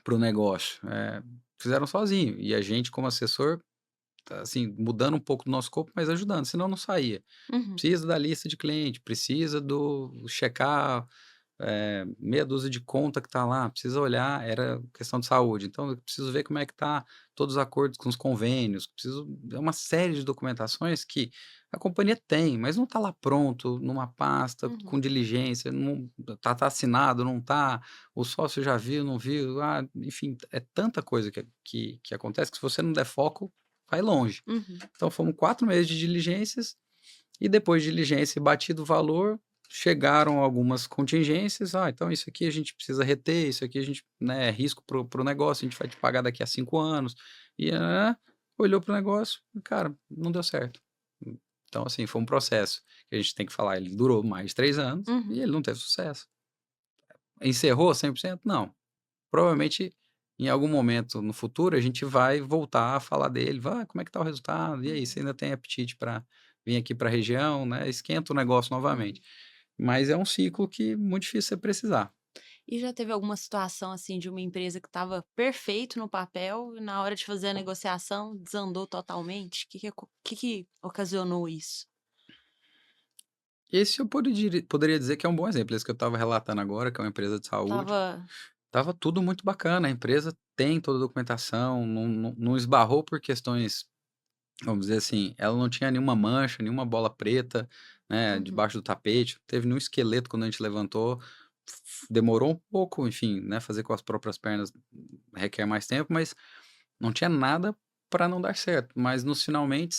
S2: Para o negócio, fizeram sozinho, e a gente como assessor, tá, assim, mudando um pouco do nosso escopo, mas ajudando, senão não saía.
S1: Uhum.
S2: Precisa da lista de cliente, precisa do checar, meia dúzia de conta que está lá, precisa olhar, era questão de saúde, então eu preciso ver como é que tá todos os acordos com os convênios, preciso é uma série de documentações que a companhia tem, mas não está lá pronto, numa pasta,
S1: Uhum.
S2: com diligência, não tá assinado, não tá, o sócio já viu, não viu, enfim, é tanta coisa que acontece que se você não der foco, vai longe.
S1: Uhum.
S2: Então fomos 4 meses de diligências, e depois de diligência e batido o valor, chegaram algumas contingências: "Ah, então isso aqui a gente precisa reter, isso aqui a gente, né, é risco para o negócio, a gente vai te pagar daqui a 5 anos". e olhou para o negócio e, cara, não deu certo. Então, assim, foi um processo que a gente tem que falar, ele durou mais de 3 anos e
S1: Uhum.
S2: ele não teve sucesso. Encerrou 100%? Não. Provavelmente, em algum momento no futuro, a gente vai voltar a falar dele, vai, como é que tá o resultado? E aí, você
S1: Uhum.
S2: ainda tem apetite para vir aqui para a região, né? Esquenta o negócio novamente.
S1: Uhum.
S2: Mas é um ciclo que muito difícil você precisar.
S1: E já teve alguma situação, assim, de uma empresa que estava perfeito no papel e na hora de fazer a negociação desandou totalmente? Que ocasionou isso?
S2: Esse eu poderia dizer que é um bom exemplo, esse que eu estava relatando agora, que é uma empresa de saúde.
S1: Tava.
S2: Tava tudo muito bacana, a empresa tem toda a documentação, não esbarrou por questões, vamos dizer assim, ela não tinha nenhuma mancha, nenhuma bola preta, né,
S1: Uhum.
S2: debaixo do tapete, não teve nenhum esqueleto quando a gente levantou, demorou um pouco, enfim, né, fazer com as próprias pernas requer mais tempo, mas não tinha nada para não dar certo, mas nos finalmente,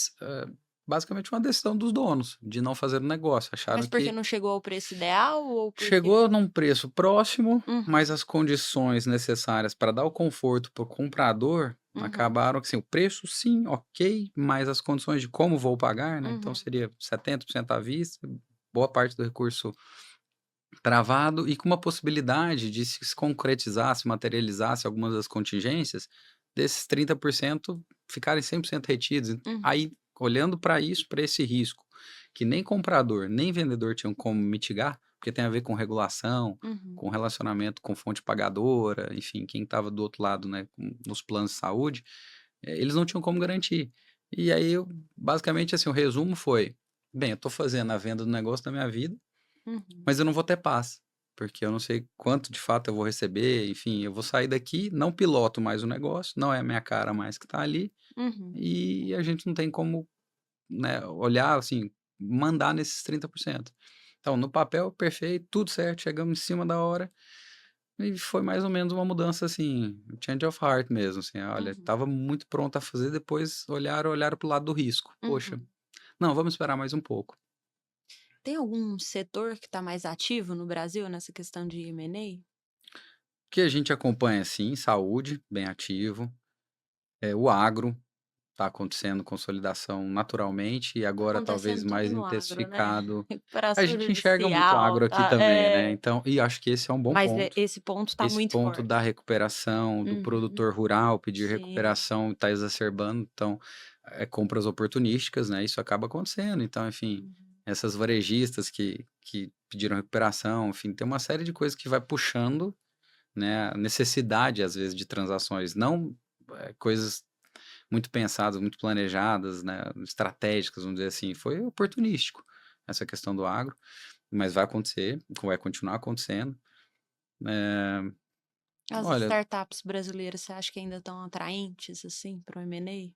S2: basicamente uma decisão dos donos, de não fazer o negócio,
S1: Mas
S2: acharam
S1: porque
S2: que
S1: não chegou ao preço ideal ou porque.
S2: chegou num preço próximo, mas
S1: Uhum.
S2: as condições necessárias para dar o conforto para o comprador
S1: Uhum.
S2: acabaram que, assim, o preço sim, ok, mas as condições de como vou pagar, né, então
S1: Uhum.
S2: seria 70% à vista, boa parte do recurso travado e com uma possibilidade de se concretizar, se materializasse algumas das contingências, desses 30% ficarem 100% retidos.
S1: Uhum.
S2: Aí, olhando para isso, para esse risco, que nem comprador, nem vendedor tinham como mitigar, porque tem a ver com regulação,
S1: Uhum.
S2: com relacionamento com fonte pagadora, enfim, quem estava do outro lado, né, nos planos de saúde, eles não tinham como garantir. E aí, basicamente, assim, o resumo foi: bem, eu estou fazendo a venda do negócio da minha vida,
S1: Uhum.
S2: mas eu não vou ter paz, porque eu não sei quanto de fato eu vou receber, enfim, eu vou sair daqui, não piloto mais o negócio, não é a minha cara mais que está ali,
S1: Uhum.
S2: e a gente não tem como, né, olhar assim, mandar nesses 30%. Então, no papel, perfeito, tudo certo, chegamos em cima da hora, e foi mais ou menos uma mudança assim, change of heart mesmo, assim, olha,
S1: Uhum.
S2: estava muito pronto a fazer, depois olharam para o lado do risco. Poxa,
S1: Uhum.
S2: não, vamos esperar mais um pouco.
S1: Tem algum setor que está mais ativo no Brasil nessa questão de M&A?
S2: Que a gente acompanha sim, saúde, bem ativo, o agro, está acontecendo consolidação naturalmente e
S1: Tá
S2: agora
S1: acontecendo
S2: talvez
S1: tudo
S2: mais
S1: no agro, né?
S2: intensificado. A
S1: Recuperação
S2: gente enxerga muito
S1: judicial,
S2: agro aqui
S1: tá,
S2: também, né,
S1: é.
S2: então e acho que esse é um bom
S1: Mas
S2: ponto.
S1: esse ponto tá
S2: Esse
S1: muito
S2: ponto da
S1: forte.
S2: recuperação, do
S1: Uhum.
S2: produtor rural pedir
S1: Sim.
S2: recuperação está exacerbando, então, compras oportunísticas, né, isso acaba acontecendo. Então, enfim,
S1: Uhum.
S2: essas varejistas que pediram recuperação, enfim, tem uma série de coisas que vai puxando, né, a necessidade às vezes de transações, não, coisas muito pensadas, muito planejadas, né, estratégicas, vamos dizer assim, foi oportunístico essa questão do agro, mas vai acontecer, vai continuar acontecendo. Eh,
S1: As
S2: olha,
S1: startups brasileiras, você acha que ainda estão atraentes, assim, para o M&A?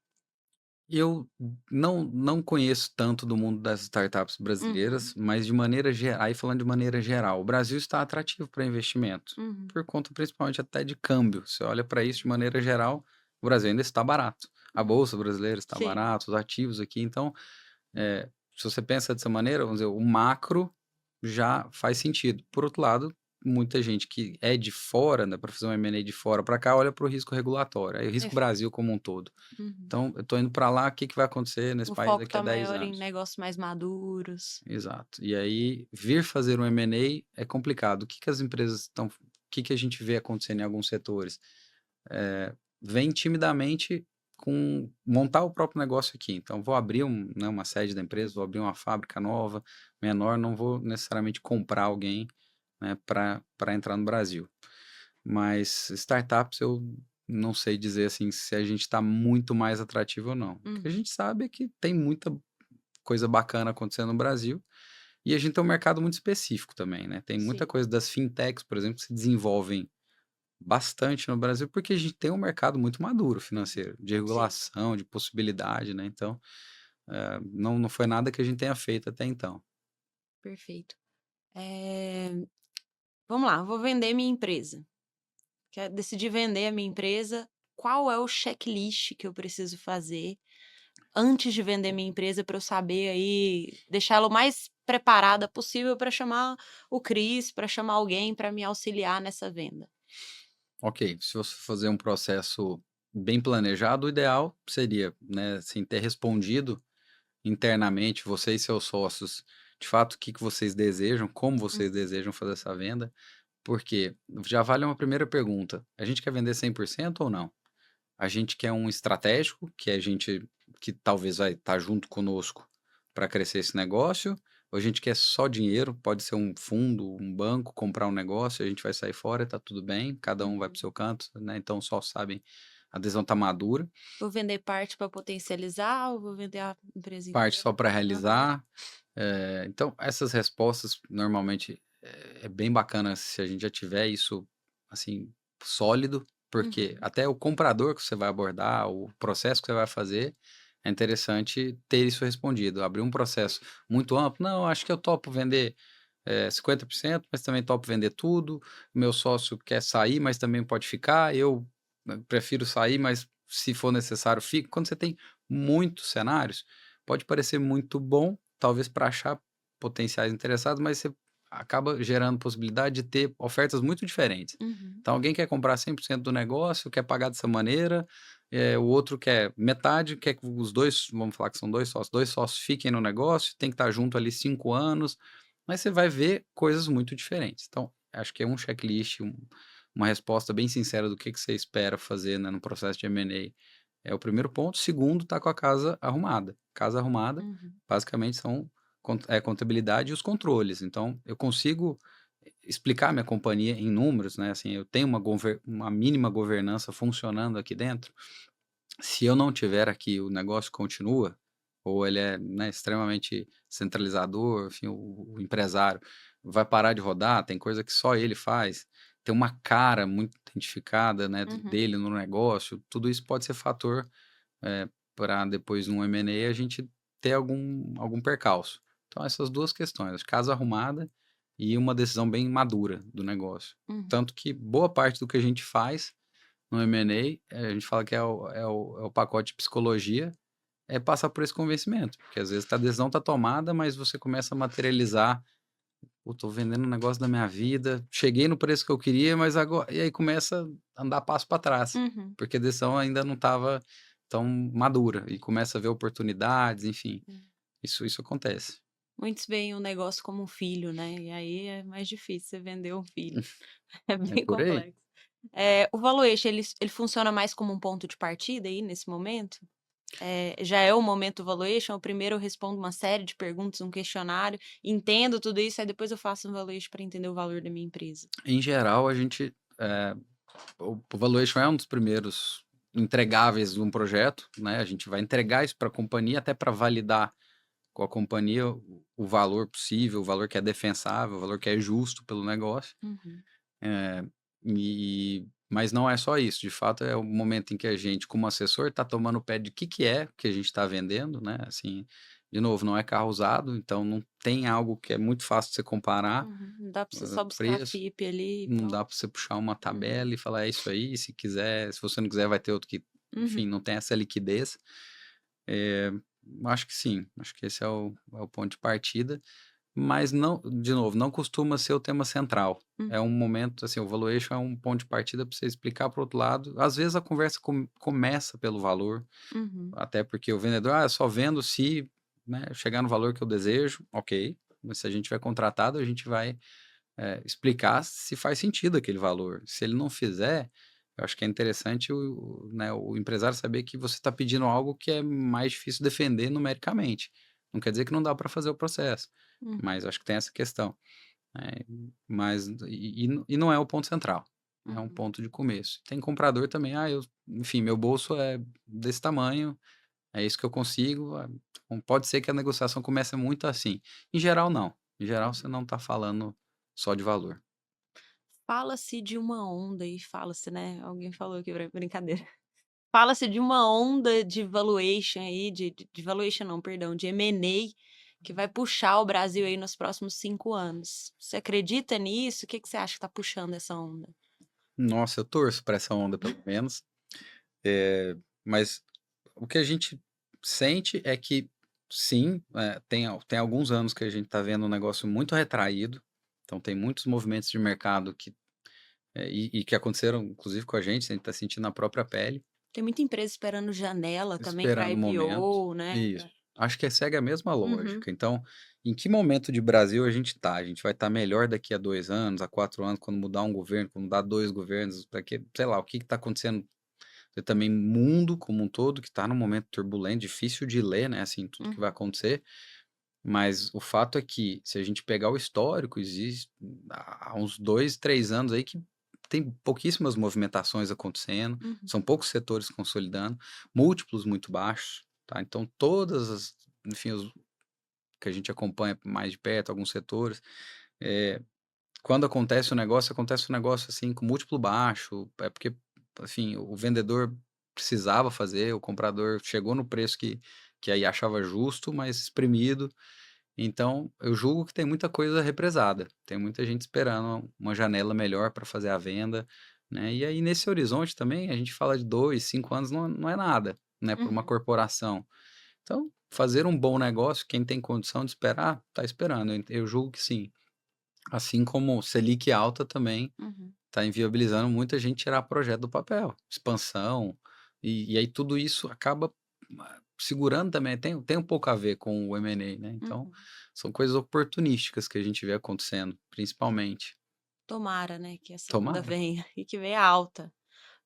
S2: eu não conheço tanto do mundo das startups brasileiras,
S1: Uhum.
S2: mas de maneira geral, aí falando de maneira geral, o Brasil está atrativo para investimento,
S1: Uhum.
S2: por conta principalmente até de câmbio. Você olha para isso de maneira geral, o Brasil ainda está barato. A
S1: Uhum.
S2: bolsa brasileira está
S1: Sim.
S2: barata, os ativos aqui, então, se você pensa dessa maneira, vamos dizer, o macro já faz sentido. Por outro lado, muita gente que é de fora, né, para fazer um M&A de fora para cá, olha para o risco regulatório, aí o risco
S1: Perfeito.
S2: Brasil como um todo.
S1: Uhum.
S2: Então, eu tô indo para lá, o que que vai acontecer nesse
S1: O
S2: país
S1: foco
S2: daqui a
S1: tá
S2: 10
S1: maior em
S2: anos?
S1: negócios mais maduros.
S2: Exato. E aí, vir fazer um M&A é complicado. O que que as empresas estão, o que que a gente vê acontecendo em alguns setores? Vem timidamente com montar o próprio negócio aqui. Então, vou abrir né, uma sede da empresa, vou abrir uma fábrica nova, menor, não vou necessariamente comprar alguém, né, para entrar no Brasil. Mas startups eu não sei dizer, assim, se a gente está muito mais atrativo ou não. O que a
S1: Uhum.
S2: gente sabe é que tem muita coisa bacana acontecendo no Brasil, e a gente tem um mercado muito específico também, né, tem muita
S1: Sim,
S2: coisa das fintechs, por exemplo, que se desenvolvem bastante no Brasil, porque a gente tem um mercado muito maduro financeiro, de
S1: sim,
S2: regulação, de possibilidade, né, então, não foi nada que a gente tenha feito até então.
S1: perfeito. Eh, Vamos lá, vou vender minha empresa. Decidi vender a minha empresa, qual é o checklist que eu preciso fazer antes de vender minha empresa para eu saber aí, deixá-la o mais preparada possível para chamar o Cris, para chamar alguém para me auxiliar nessa venda?
S2: Ok, se você fazer um processo bem planejado, o ideal seria, né, assim, ter respondido internamente, você e seus sócios, de fato, o que que vocês desejam, como
S1: Hum,
S2: vocês desejam fazer essa venda, porque já vale uma primeira pergunta: a gente quer vender 100% ou não? A gente quer um estratégico, que é gente que talvez vai estar junto conosco para crescer esse negócio, ou a gente quer só dinheiro, pode ser um fundo, um banco, comprar um negócio, a gente vai sair fora, tá tudo bem, cada um vai para o
S1: uhum.
S2: seu canto, né, então só sabem a adesão tá madura,
S1: Vou vender parte para potencializar ou vou vender a empresa
S2: parte
S1: inteira?
S2: só para
S1: Aham.
S2: realizar. Então essas respostas normalmente é bem bacana se a gente já tiver isso, assim, sólido, porque
S1: Uhum.
S2: até o comprador que você vai abordar, o processo que você vai fazer, é interessante ter isso respondido. Abrir um processo muito amplo: "Não, acho que eu topo vender, 50%, mas também topo vender tudo. Meu sócio quer sair, mas também pode ficar. Eu, prefiro sair, mas se for necessário fico". Quando você tem muitos cenários, pode parecer muito bom, talvez para achar potenciais interessados, mas você acaba gerando possibilidade de ter ofertas muito diferentes.
S1: Uhum.
S2: Então alguém quer comprar 100% do negócio, quer pagar dessa maneira, o outro quer metade, quer que os 2, vamos falar que são 2 sócios fiquem no negócio, tem que estar junto ali 5 anos, mas você vai ver coisas muito diferentes. Então, acho que é um checklist, uma resposta bem sincera do que você espera fazer, né, no processo de M&A é o primeiro ponto. Segundo, tá com a casa arrumada. Casa arrumada,
S1: Uhum.
S2: basicamente são contabilidade e os controles. Então, eu consigo explicar minha companhia em números, né, assim, eu tenho uma mínima governança funcionando aqui dentro. Se eu não tiver aqui, o negócio continua, ou ele é, né, extremamente centralizador, enfim, o empresário vai parar de rodar, tem coisa que só ele faz, tem uma cara muito identificada, né,
S1: Uhum.
S2: dele no negócio, tudo isso pode ser fator, pra depois num M&A a gente ter algum percalço. Então essas 2 questões, casa arrumada e uma decisão bem madura do negócio.
S1: Uhum.
S2: Tanto que boa parte do que a gente faz no M&A, a gente fala que é o pacote de psicologia, é passar por esse convencimento, porque às vezes a decisão está tomada, mas você começa a materializar: "Pô, tô vendendo um negócio da minha vida, cheguei no preço que eu queria, mas agora", e aí começa a andar passo para trás,
S1: Uhum.
S2: porque a decisão ainda não estava tão madura e começa a ver oportunidades, enfim,
S1: Hum.
S2: isso acontece.
S1: Muitos veem o negócio como um filho, né, e aí é mais difícil você vender um filho. É
S2: É
S1: bem
S2: por aí.
S1: complexo. O valuation ele funciona mais como um ponto de partida aí nesse momento? Já é o momento do valuation, primeiro eu respondo uma série de perguntas, um questionário, entendo tudo isso, aí depois eu faço um valuation para entender o valor da minha empresa.
S2: Em geral, a gente, o valuation é um dos primeiros entregáveis de um projeto, né, a gente vai entregar isso para a companhia, até para validar com a companhia o valor possível, o valor que é defensável, o valor que é justo pelo negócio.
S1: Uhum,
S2: Eh, mas não é só isso, de fato é o momento em que a gente, como assessor, está tomando pé de que é que a gente está vendendo, né, assim, de novo, não é carro usado, então não tem algo que é muito fácil de você comparar,
S1: uhum. Não dá para você só buscar a
S2: preço,
S1: FIP ali e
S2: não dá
S1: pronto.
S2: para você puxar uma
S1: Uhum,
S2: tabela e falar: "É isso aí, se você não quiser vai ter outro que",
S1: uhum,
S2: enfim, não tem essa liquidez. Eh, acho que sim, acho que esse é o ponto de partida. Mas não, de novo, não costuma ser o tema central.
S1: hum,
S2: É um momento, assim, o valuation é um ponto de partida para você explicar para o outro lado. Às vezes a conversa começa pelo valor,
S1: uhum,
S2: até porque o vendedor: "Ah, eu só vendo se, né, chegar no valor que eu desejo", ok, mas se a gente tiver contratado, a gente vai, explicar se faz sentido aquele valor. Se ele não fizer, eu acho que é interessante né, o empresário saber que você está pedindo algo que é mais difícil defender numericamente. Não quer dizer que não dá para fazer o processo,
S1: uhum,
S2: mas acho que tem essa questão. Mas e não é o ponto central, é um
S1: uhum.
S2: ponto de começo. Tem comprador também: "Ah, eu enfim, meu bolso é desse tamanho, é isso que eu consigo", então pode ser que a negociação comece muito assim. Em geral não, em geral você
S1: Uhum.
S2: não está falando só de valor.
S1: Fala-se de uma onda aí, fala-se, né, alguém falou aqui brincadeira. Fala-se de uma onda de valuation aí, de valuation não, perdão, de M&A, que vai puxar o Brasil aí nos próximos 5 anos. Você acredita nisso? O que que você acha que tá puxando essa onda?
S2: Nossa, eu torço para essa onda pelo menos, mas o que a gente sente é que sim, tem alguns anos que a gente está vendo um negócio muito retraído, então tem muitos movimentos de mercado que que aconteceram inclusive com a gente está sentindo na própria pele.
S1: Tem muita empresa esperando janela também para
S2: esperando o momento.
S1: IPO, né,
S2: Isso. Acho que segue a mesma
S1: Uhum,
S2: lógica. Então, em que momento de Brasil a gente tá? A gente vai estar melhor daqui a 2 anos, a 4 anos, quando mudar um governo, quando mudar 2 governos, daqui sei lá, o que está acontecendo também mundo como um todo, que está num momento turbulento, difícil de ler, né, assim, tudo que vai
S1: uhum,
S2: acontecer, mas o fato é que, se a gente pegar o histórico, existe há uns 2, 3 anos aí que tem pouquíssimas movimentações acontecendo,
S1: uhum,
S2: são poucos setores consolidando, múltiplos muito baixos, tá, então todas as enfim, os que a gente acompanha mais de perto, alguns setores, eh, quando acontece um negócio, assim, com múltiplo baixo, é porque, assim, o vendedor precisava fazer, o comprador chegou no preço que aí achava justo, mas espremido. Então, eu julgo que tem muita coisa represada, tem muita gente esperando uma janela melhor para fazer a venda, né, e aí nesse horizonte também a gente fala de 2, 5 anos não é nada, né, para uma
S1: uhum,
S2: corporação. Então, fazer um bom negócio, quem tem condição de esperar, está esperando, eu julgo que sim. Assim como Selic alta também
S1: uhum,
S2: está inviabilizando muita gente tirar projeto do papel, expansão, e aí tudo isso acaba segurando também, tem um pouco a ver com o M&A, né, então,
S1: uhum.
S2: são coisas oportunísticas que a gente vê acontecendo, principalmente.
S1: Tomara, né, que essa onda
S2: Tomara.
S1: venha e que venha alta.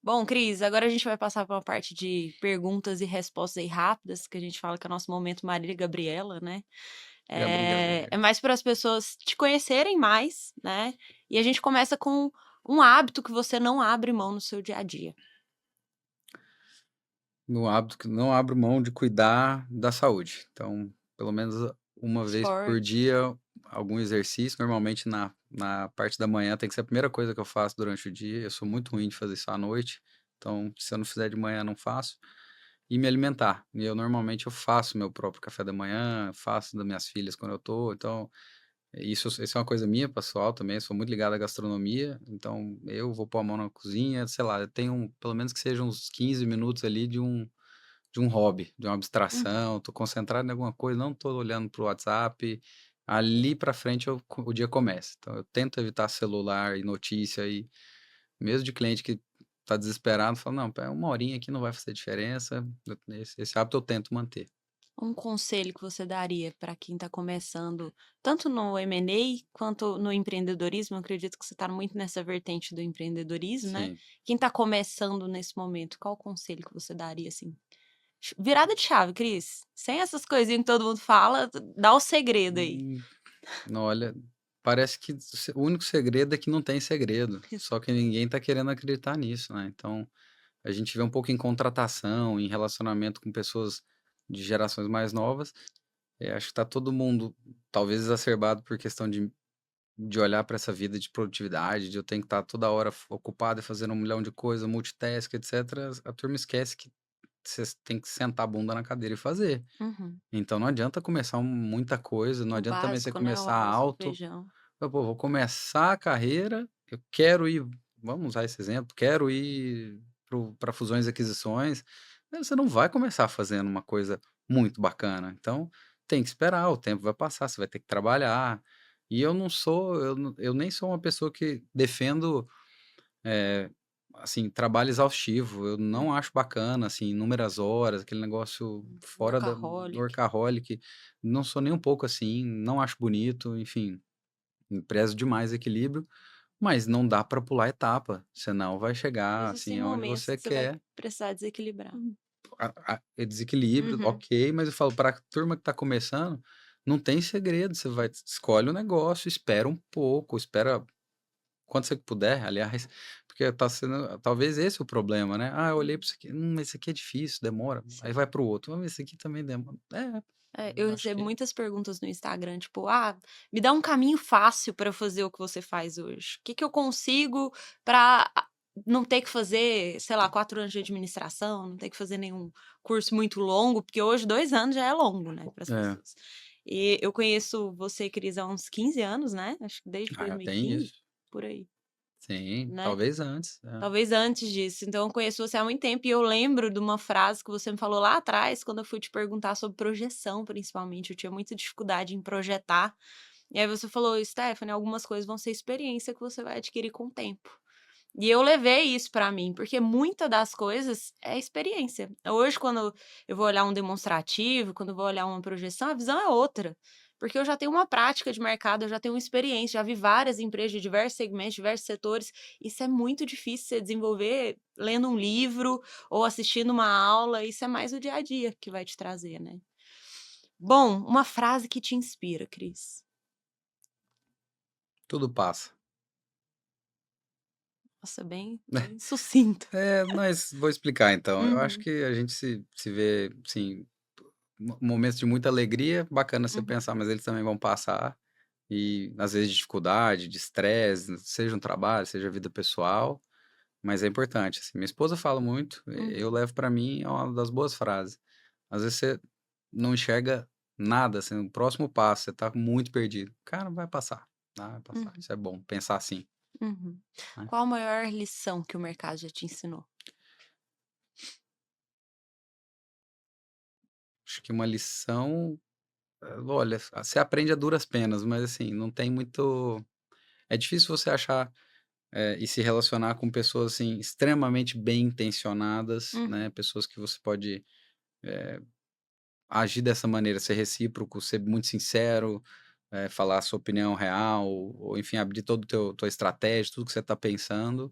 S1: Bom, Cris, agora a gente vai passar para uma parte de perguntas e respostas aí rápidas, que a gente fala que é o nosso momento Marília Gabriela, né. É
S2: Gabriel.
S1: mais para as pessoas te conhecerem mais, né, e a gente começa com um hábito que você não abre mão no seu dia a dia.
S2: No hábito que não abro mão de cuidar da saúde. Então, pelo menos uma vez por
S1: Esporte.
S2: dia, algum exercício, normalmente na parte da manhã tem que ser a primeira coisa que eu faço durante o dia, eu sou muito ruim de fazer isso à noite, então se eu não fizer de manhã, não faço. E me alimentar, e eu normalmente eu faço meu próprio café da manhã, faço das minhas filhas quando eu tô, então isso é uma coisa minha pessoal também, eu sou muito ligado à gastronomia, então eu vou pôr a mão na cozinha, sei lá, eu tenho pelo menos que sejam uns 15 minutos ali de um hobby, de uma
S1: Uhum.
S2: abstração, tô concentrado em alguma coisa, não tô olhando para o WhatsApp, ali pra frente o dia começa. Então eu tento evitar celular e notícia e mesmo de cliente que tá desesperado, fala: "Não, espera 1 horinha aqui não vai fazer diferença", esse hábito eu tento manter.
S1: Um conselho que você daria para quem está começando, tanto no M&A quanto no empreendedorismo? Eu acredito que você está muito nessa vertente do empreendedorismo, né.
S2: Sim.
S1: Quem está começando nesse momento, qual o conselho que você daria, assim? Virada de chave, Cris, sem essas coisinhas que todo mundo fala, dá o segredo aí.
S2: Hum, olha, parece que o único segredo é que não tem segredo, só que ninguém tá querendo acreditar nisso, né, então a gente vê um pouco em contratação, em relacionamento com pessoas de gerações mais novas, acho que tá todo mundo talvez exacerbado por questão de olhar para essa vida de produtividade, de eu tenho que estar toda hora ocupado e fazendo 1 milhão de coisas, multitask, etcétera, a turma esquece que você tem que sentar a bunda na cadeira e fazer.
S1: Uhum.
S2: Então não adianta começar muita coisa, não
S1: O
S2: adianta também você
S1: básico, né, o
S2: começar
S1: arroz com
S2: alto.
S1: feijão.
S2: Pô, vou começar a carreira, eu quero ir, vamos usar esse exemplo, quero ir para fusões e aquisições, você não vai começar fazendo uma coisa muito bacana, então tem que esperar, o tempo vai passar, você vai ter que trabalhar. E eu nem sou uma pessoa que defendo, eh, assim, trabalho exaustivo, eu não
S1: Uhum.
S2: acho bacana, assim, inúmeras horas, aquele negócio fora do
S1: Workaholic.
S2: workaholic, não sou nem um pouco assim, não acho bonito, enfim. Prezo demais equilíbrio, mas não dá para pular etapa, senão vai chegar,
S1: Existem
S2: assim, aonde
S1: momentos
S2: você
S1: que você vai
S2: quer.
S1: precisar desequilibrar.
S2: É desequilíbrio,
S1: Uhum.
S2: ok, mas eu falo para a turma que está começando, não tem segredo, você vai escolhe o negócio, espera um pouco, espera quanto você puder, aliás, porque tá sendo talvez esse o problema, né. "Ah, eu olhei para
S1: Uhum.
S2: isso aqui, esse aqui é difícil, demora", aí
S1: Sim.
S2: vai para o outro, esse aqui também demora".
S1: É, eu
S2: Acho
S1: recebo
S2: que
S1: muitas perguntas no Instagram, tipo: "Ah, me dá um caminho fácil para eu fazer o que você faz hoje. O que que eu consigo para não ter que fazer, sei lá, 4 anos de administração, não ter que fazer nenhum curso muito longo", porque hoje 2 anos já é longo, né, para as
S2: é.
S1: pessoas. E eu conheço você, Cris, há uns 15 anos, né, acho que desde
S2: Ah, tem
S1: 2015,
S2: isso.
S1: por aí,
S2: Sim,
S1: né?
S2: talvez antes,
S1: Talvez antes disso. Então eu conheço você há muito tempo e eu lembro de uma frase que você me falou lá atrás, quando eu fui te perguntar sobre projeção, principalmente. Eu tinha muita dificuldade em projetar. E aí você falou: "Stephanie, algumas coisas vão ser experiência que você vai adquirir com o tempo". E eu levei isso pra mim, porque muita das coisas é experiência. Hoje, quando eu vou olhar um demonstrativo, quando eu vou olhar uma projeção, a visão é outra. Porque eu já tenho uma prática de mercado, eu já tenho uma experiência, já vi várias empresas de diversos segmentos, diversos setores. Isso é muito difícil você desenvolver lendo um livro ou assistindo uma aula. Isso é mais o dia a dia que vai te trazer, né? Bom, uma frase que te inspira, Cris.
S2: Tudo passa.
S1: Nossa, bem sucinto.
S2: Mas vou explicar então. Eu acho
S1: Uhum,
S2: que a gente se vê, assim, momentos de muita alegria, bacana você
S1: uhum,
S2: pensar, mas eles também vão passar. E às vezes de dificuldade, de estresse, seja um trabalho, seja vida pessoal, mas é importante, assim. Minha esposa fala muito, eu
S1: uhum,
S2: levo pra mim, é uma das boas frases. Às vezes você não enxerga nada, assim, o próximo passo, você tá muito perdido. Cara, vai passar, tá? Vai passar.
S1: uhum.
S2: Isso é bom, pensar assim,
S1: Uhum.
S2: né.
S1: Qual a maior lição que o mercado já te ensinou?
S2: Acho que uma lição, olha, você aprende a duras penas, mas assim, não tem muito, é difícil você achar, e se relacionar com pessoas, assim, extremamente bem intencionadas,
S1: Uhum,
S2: né, pessoas que você pode agir dessa maneira, ser recíproco, ser muito sincero, falar a sua opinião real, ou enfim, abrir todo o teu tua estratégia, tudo que você está pensando,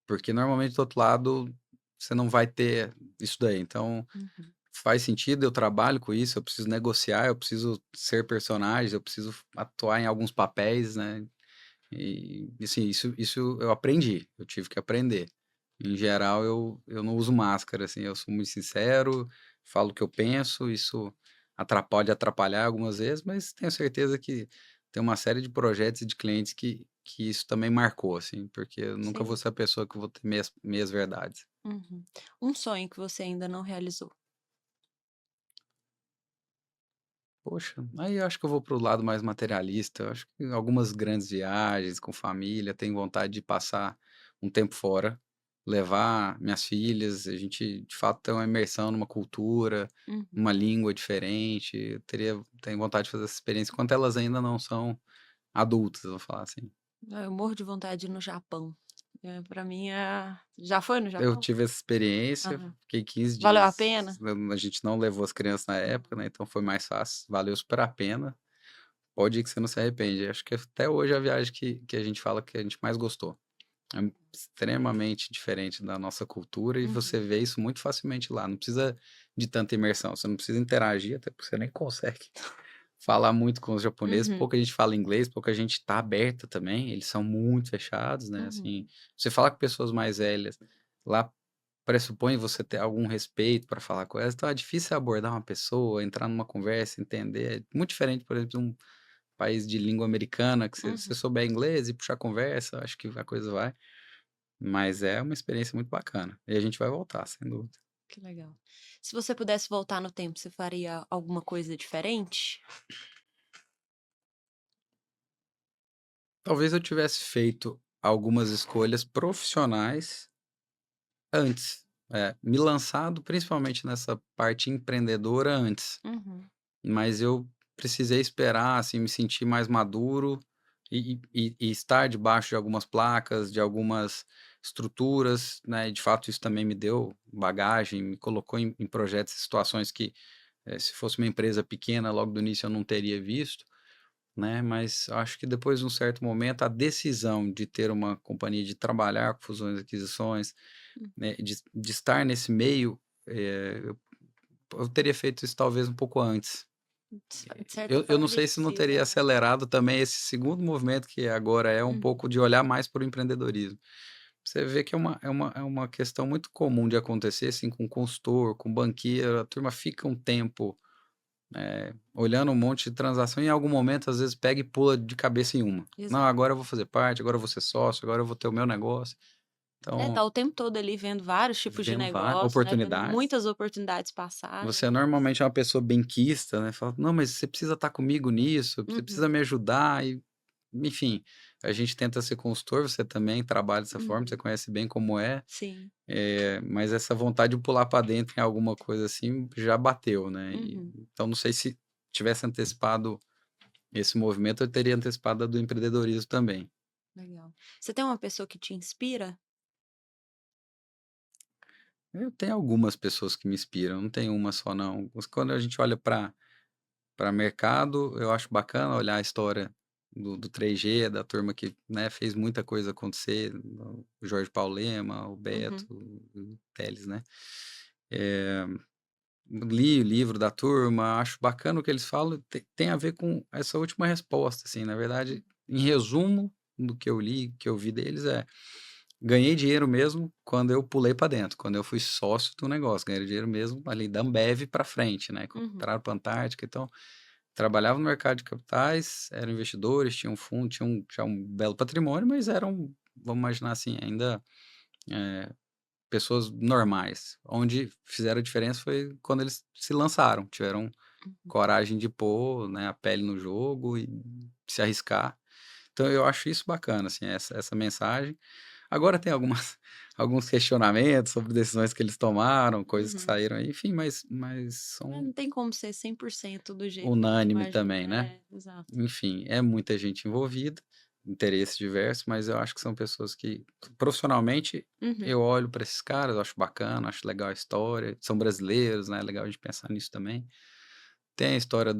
S2: porque normalmente do outro lado você não vai ter isso daí. Então,
S1: uhum.
S2: faz sentido, eu trabalho com isso, eu preciso negociar, eu preciso ser personagens, eu preciso atuar em alguns papéis, né, e assim, isso eu aprendi, eu tive que aprender. Em geral, eu não uso máscara, assim, eu sou muito sincero, falo o que eu penso, isso pode atrapalhar algumas vezes, mas tenho certeza que tem uma série de projetos e de clientes que isso também marcou, assim, porque eu nunca vou
S1: Sim.
S2: ser a pessoa que vou ter meias verdades.
S1: Uhum. Um sonho que você ainda não realizou?
S2: Poxa, aí eu acho que eu vou para o lado mais materialista, eu acho que algumas grandes viagens com família, tenho vontade de passar um tempo fora, levar minhas filhas, a gente de fato ter uma imersão numa cultura,
S1: Uhum.
S2: uma língua diferente, tenho vontade de fazer essa experiência enquanto elas ainda não são adultas, vou falar assim.
S1: Ah, eu morro de vontade de ir no Japão. Pra mim é. Já foi no
S2: Eu
S1: Japão?
S2: tive essa experiência,
S1: Aham.
S2: fiquei 15
S1: Valeu a
S2: dias,
S1: pena?
S2: a gente não levou as crianças na época,
S1: Uhum.
S2: né, então foi mais fácil, valeu super a pena. Pode ir que você não se arrepende. Acho que até hoje é a viagem que a gente fala que a gente mais gostou. É extremamente diferente da nossa cultura e você
S1: Uhum.
S2: vê isso muito facilmente lá. Não precisa de tanta imersão, você não precisa interagir, até porque você nem consegue falar muito com os japoneses.
S1: Uhum.
S2: Pouca gente fala inglês, pouca gente tá aberta também. Eles são muito fechados, né? Assim,
S1: Uhum.
S2: você fala com pessoas mais velhas, lá pressupõe você ter algum respeito para falar com elas, então é difícil abordar uma pessoa, entrar numa conversa, entender. É muito diferente, por exemplo, de um país de língua americana, que se você
S1: Uhum.
S2: souber inglês e puxar conversa, acho que a coisa vai. Mas é uma experiência muito bacana. E a gente vai voltar, sem dúvida.
S1: Que legal. Se você pudesse voltar no tempo, você faria alguma coisa diferente?
S2: Talvez eu tivesse feito algumas escolhas profissionais antes, me lançado principalmente nessa parte empreendedora antes,
S1: Uhum.
S2: mas eu precisei esperar, assim, me sentir mais maduro e estar debaixo de algumas placas, de algumas estruturas, né, e de fato isso também me deu bagagem, me colocou em projetos e situações que, se fosse uma empresa pequena, logo do início eu não teria visto, né, mas acho que depois de um certo momento a decisão de ter uma companhia, de trabalhar com fusões e aquisições,
S1: Hum.
S2: né, de estar nesse meio, eu teria feito isso talvez um pouco antes.
S1: De certa
S2: Eu não
S1: forma, a
S2: sei
S1: gente
S2: se não
S1: precisa,
S2: teria
S1: né?
S2: acelerado também esse segundo movimento que agora é um
S1: Uhum.
S2: pouco de olhar mais para o empreendedorismo. Você vê que é uma questão muito comum de acontecer, assim, com consultor, com banqueiro, a turma fica um tempo, olhando um monte de transação e em algum momento, às vezes, pega e pula de cabeça em uma. "Não,
S1: Exato.
S2: agora eu vou fazer parte, agora eu vou ser sócio, agora eu vou ter o meu negócio".
S1: É,
S2: Então,
S1: tá o tempo todo ali vendo vários tipos de
S2: vendo
S1: negócio, né, vendo
S2: oportunidades.
S1: muitas oportunidades passarem,
S2: Você
S1: mas
S2: normalmente é uma pessoa benquista, né, fala: "Não, mas você precisa estar comigo nisso, você precisa
S1: uhum,
S2: me ajudar", e enfim, a gente tenta ser consultor, você também trabalha dessa forma, você
S1: uhum,
S2: conhece bem como é,
S1: sim,
S2: mas essa vontade de pular para dentro em alguma coisa assim já bateu, né,
S1: uhum,
S2: então não sei se tivesse antecipado esse movimento, eu teria antecipado a do empreendedorismo também.
S1: Legal. Você tem uma pessoa que te inspira?
S2: Eu tenho algumas pessoas que me inspiram, não tem uma só não. Mas quando a gente olha para mercado, eu acho bacana olhar a história do 3G, da turma que, né, fez muita coisa acontecer, o Jorge Paulo Lema, o Beto,
S1: Uhum,
S2: o Teles, né. Eh, li o livro da turma, acho bacana o que eles falam, tem a ver com essa última resposta, assim, na verdade, em resumo do que eu li, que eu vi deles ganhei dinheiro mesmo quando eu pulei para dentro, quando eu fui sócio do negócio, ganhei dinheiro mesmo ali da Ambev para frente, né,
S1: uhum,
S2: compraram pra Antártica, então trabalhava no mercado de capitais, eram investidores, tinham fundo, tinha um belo patrimônio, mas eram, vamos imaginar assim, ainda, eh, pessoas normais. Onde fizeram a diferença foi quando eles se lançaram, tiveram
S1: uhum,
S2: coragem de pôr, né, a pele no jogo e se arriscar. Então eu acho isso bacana, assim, essa mensagem. Agora tem algumas alguns questionamentos sobre decisões que eles tomaram, coisas que
S1: uhum.
S2: saíram aí, enfim, mas
S1: É,
S2: são
S1: não tem como ser 100% do jeito que a gente
S2: unânime também,
S1: imagina.
S2: né.
S1: É, exato.
S2: Enfim, é muita gente envolvida, interesses diversos, mas eu acho que são pessoas que profissionalmente
S1: Uhum.
S2: eu olho para esses caras, eu acho bacana, acho legal a história, são brasileiros, né, é legal a gente pensar nisso também. Tem a história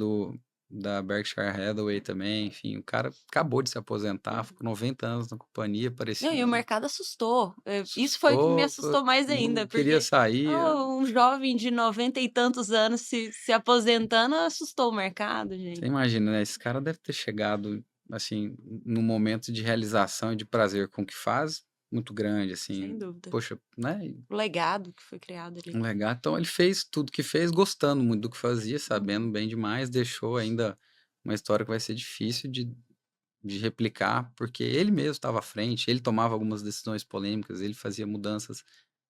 S2: da Berkshire Hathaway também, enfim, o cara acabou de se aposentar,
S1: Uhum.
S2: ficou 90 anos na companhia,
S1: Não,
S2: parecia
S1: e o mercado assustou. Isso foi o que me
S2: assustou,
S1: assustou mais
S2: não
S1: ainda,
S2: queria
S1: porque,
S2: sair.
S1: um jovem de 90 e tantos anos se aposentando assustou o mercado,
S2: Você
S1: gente.
S2: imagina, né, esse cara deve ter chegado, assim, num momento de realização e de prazer com o que faz, muito grande,
S1: Sem
S2: assim,
S1: dúvida.
S2: poxa, né, e
S1: O legado que foi criado ali.
S2: um legado. Então ele fez tudo que fez, gostando muito do que fazia, sabendo
S1: Uhum,
S2: bem demais, deixou ainda uma história que vai ser difícil de replicar, porque ele mesmo estava à frente, ele tomava algumas decisões polêmicas, ele fazia mudanças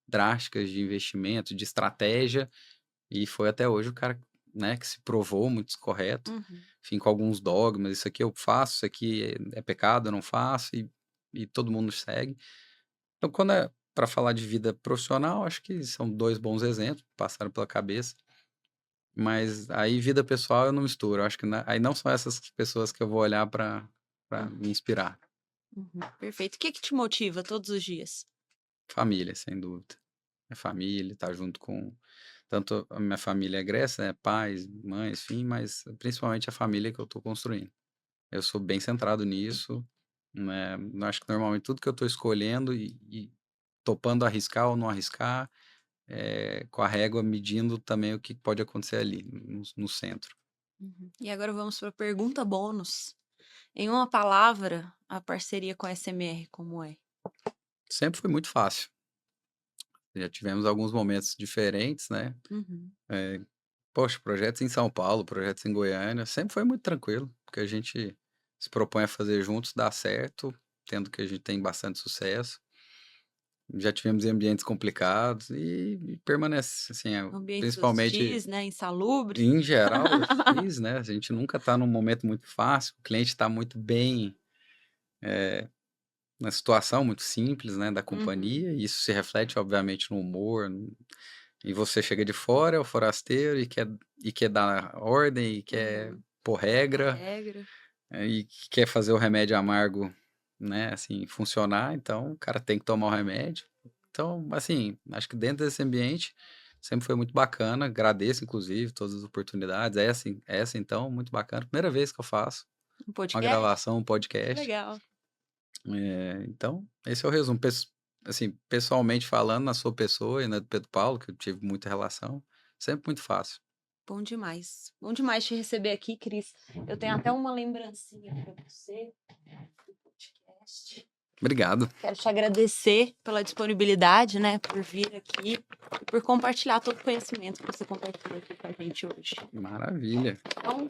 S2: drásticas de investimento, de estratégia, e foi até hoje o cara, né, que se provou muito correto,
S1: uhum,
S2: enfim, com alguns dogmas, isso aqui eu faço, isso aqui é pecado, eu não faço, e todo mundo segue. Então quando é para falar de vida profissional, acho que são 2 bons exemplos, que passaram pela cabeça, mas aí vida pessoal eu não misturo, eu acho que aí não são essas pessoas que eu vou olhar para
S1: uhum,
S2: me inspirar.
S1: uhum. Perfeito. O que que te motiva todos os dias?
S2: Família, sem dúvida. É família, estar junto com tanto a minha família egressa, né, pais, mães, enfim, mas principalmente a família que eu estou construindo. Eu sou bem centrado nisso, né, eu acho que normalmente tudo que eu estou escolhendo e topando arriscar ou não arriscar, com a régua medindo também o que pode acontecer ali no centro.
S1: Uhum. E agora vamos para a pergunta bônus. Em uma palavra, a parceria com a SMR como é?
S2: Sempre foi muito fácil, já tivemos alguns momentos diferentes, né,
S1: Uhum,
S2: eh, poxa, projetos em São Paulo, projetos em Goiânia, sempre foi muito tranquilo, porque a gente se propõe a fazer juntos, dá certo, tendo que a gente tem bastante sucesso. Já tivemos em ambientes complicados e permanece, assim,
S1: ambientes
S2: principalmente
S1: hostis, né, insalubres.
S2: em geral, hostis, né, a gente nunca está num momento muito fácil, o cliente está muito bem, na situação muito simples, né, da
S1: Uhum,
S2: companhia, e isso se reflete obviamente no humor, e você chega de fora, é o forasteiro e quer dar ordem, e quer
S1: uhum.
S2: pôr
S1: A
S2: regra,
S1: regra.
S2: e quer fazer o remédio amargo, né, assim, funcionar, então o cara tem que tomar o remédio. Então, assim, acho que dentro desse ambiente sempre foi muito bacana, agradeço inclusive todas as oportunidades, essa então, muito bacana, primeira vez que eu faço
S1: Um
S2: uma
S1: podcast?
S2: gravação, um
S1: Que
S2: podcast,
S1: legal.
S2: então esse é o resumo. Assim, pessoalmente falando, na sua pessoa e na do Pedro Paulo, que eu tive muita relação, sempre muito fácil.
S1: Bom demais. Bom demais te receber aqui, Cris. Eu tenho até uma lembrancinha para você do podcast.
S2: Obrigado,
S1: Quero te agradecer pela disponibilidade, né, por vir aqui e por compartilhar todo o conhecimento que você compartilhou aqui com a gente hoje.
S2: maravilha.
S1: Então,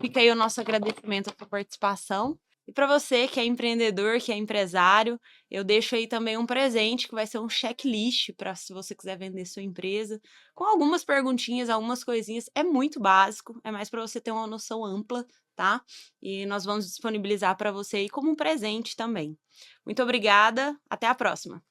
S1: fica aí o nosso agradecimento à sua participação. E para você que é empreendedor, que é empresário, eu deixo aí também um presente que vai ser um checklist para se você quiser vender sua empresa, com algumas perguntinhas, algumas coisinhas. É muito básico, é mais para você ter uma noção ampla, tá? E nós vamos disponibilizar para você aí como um presente também. Muito obrigada, até a próxima.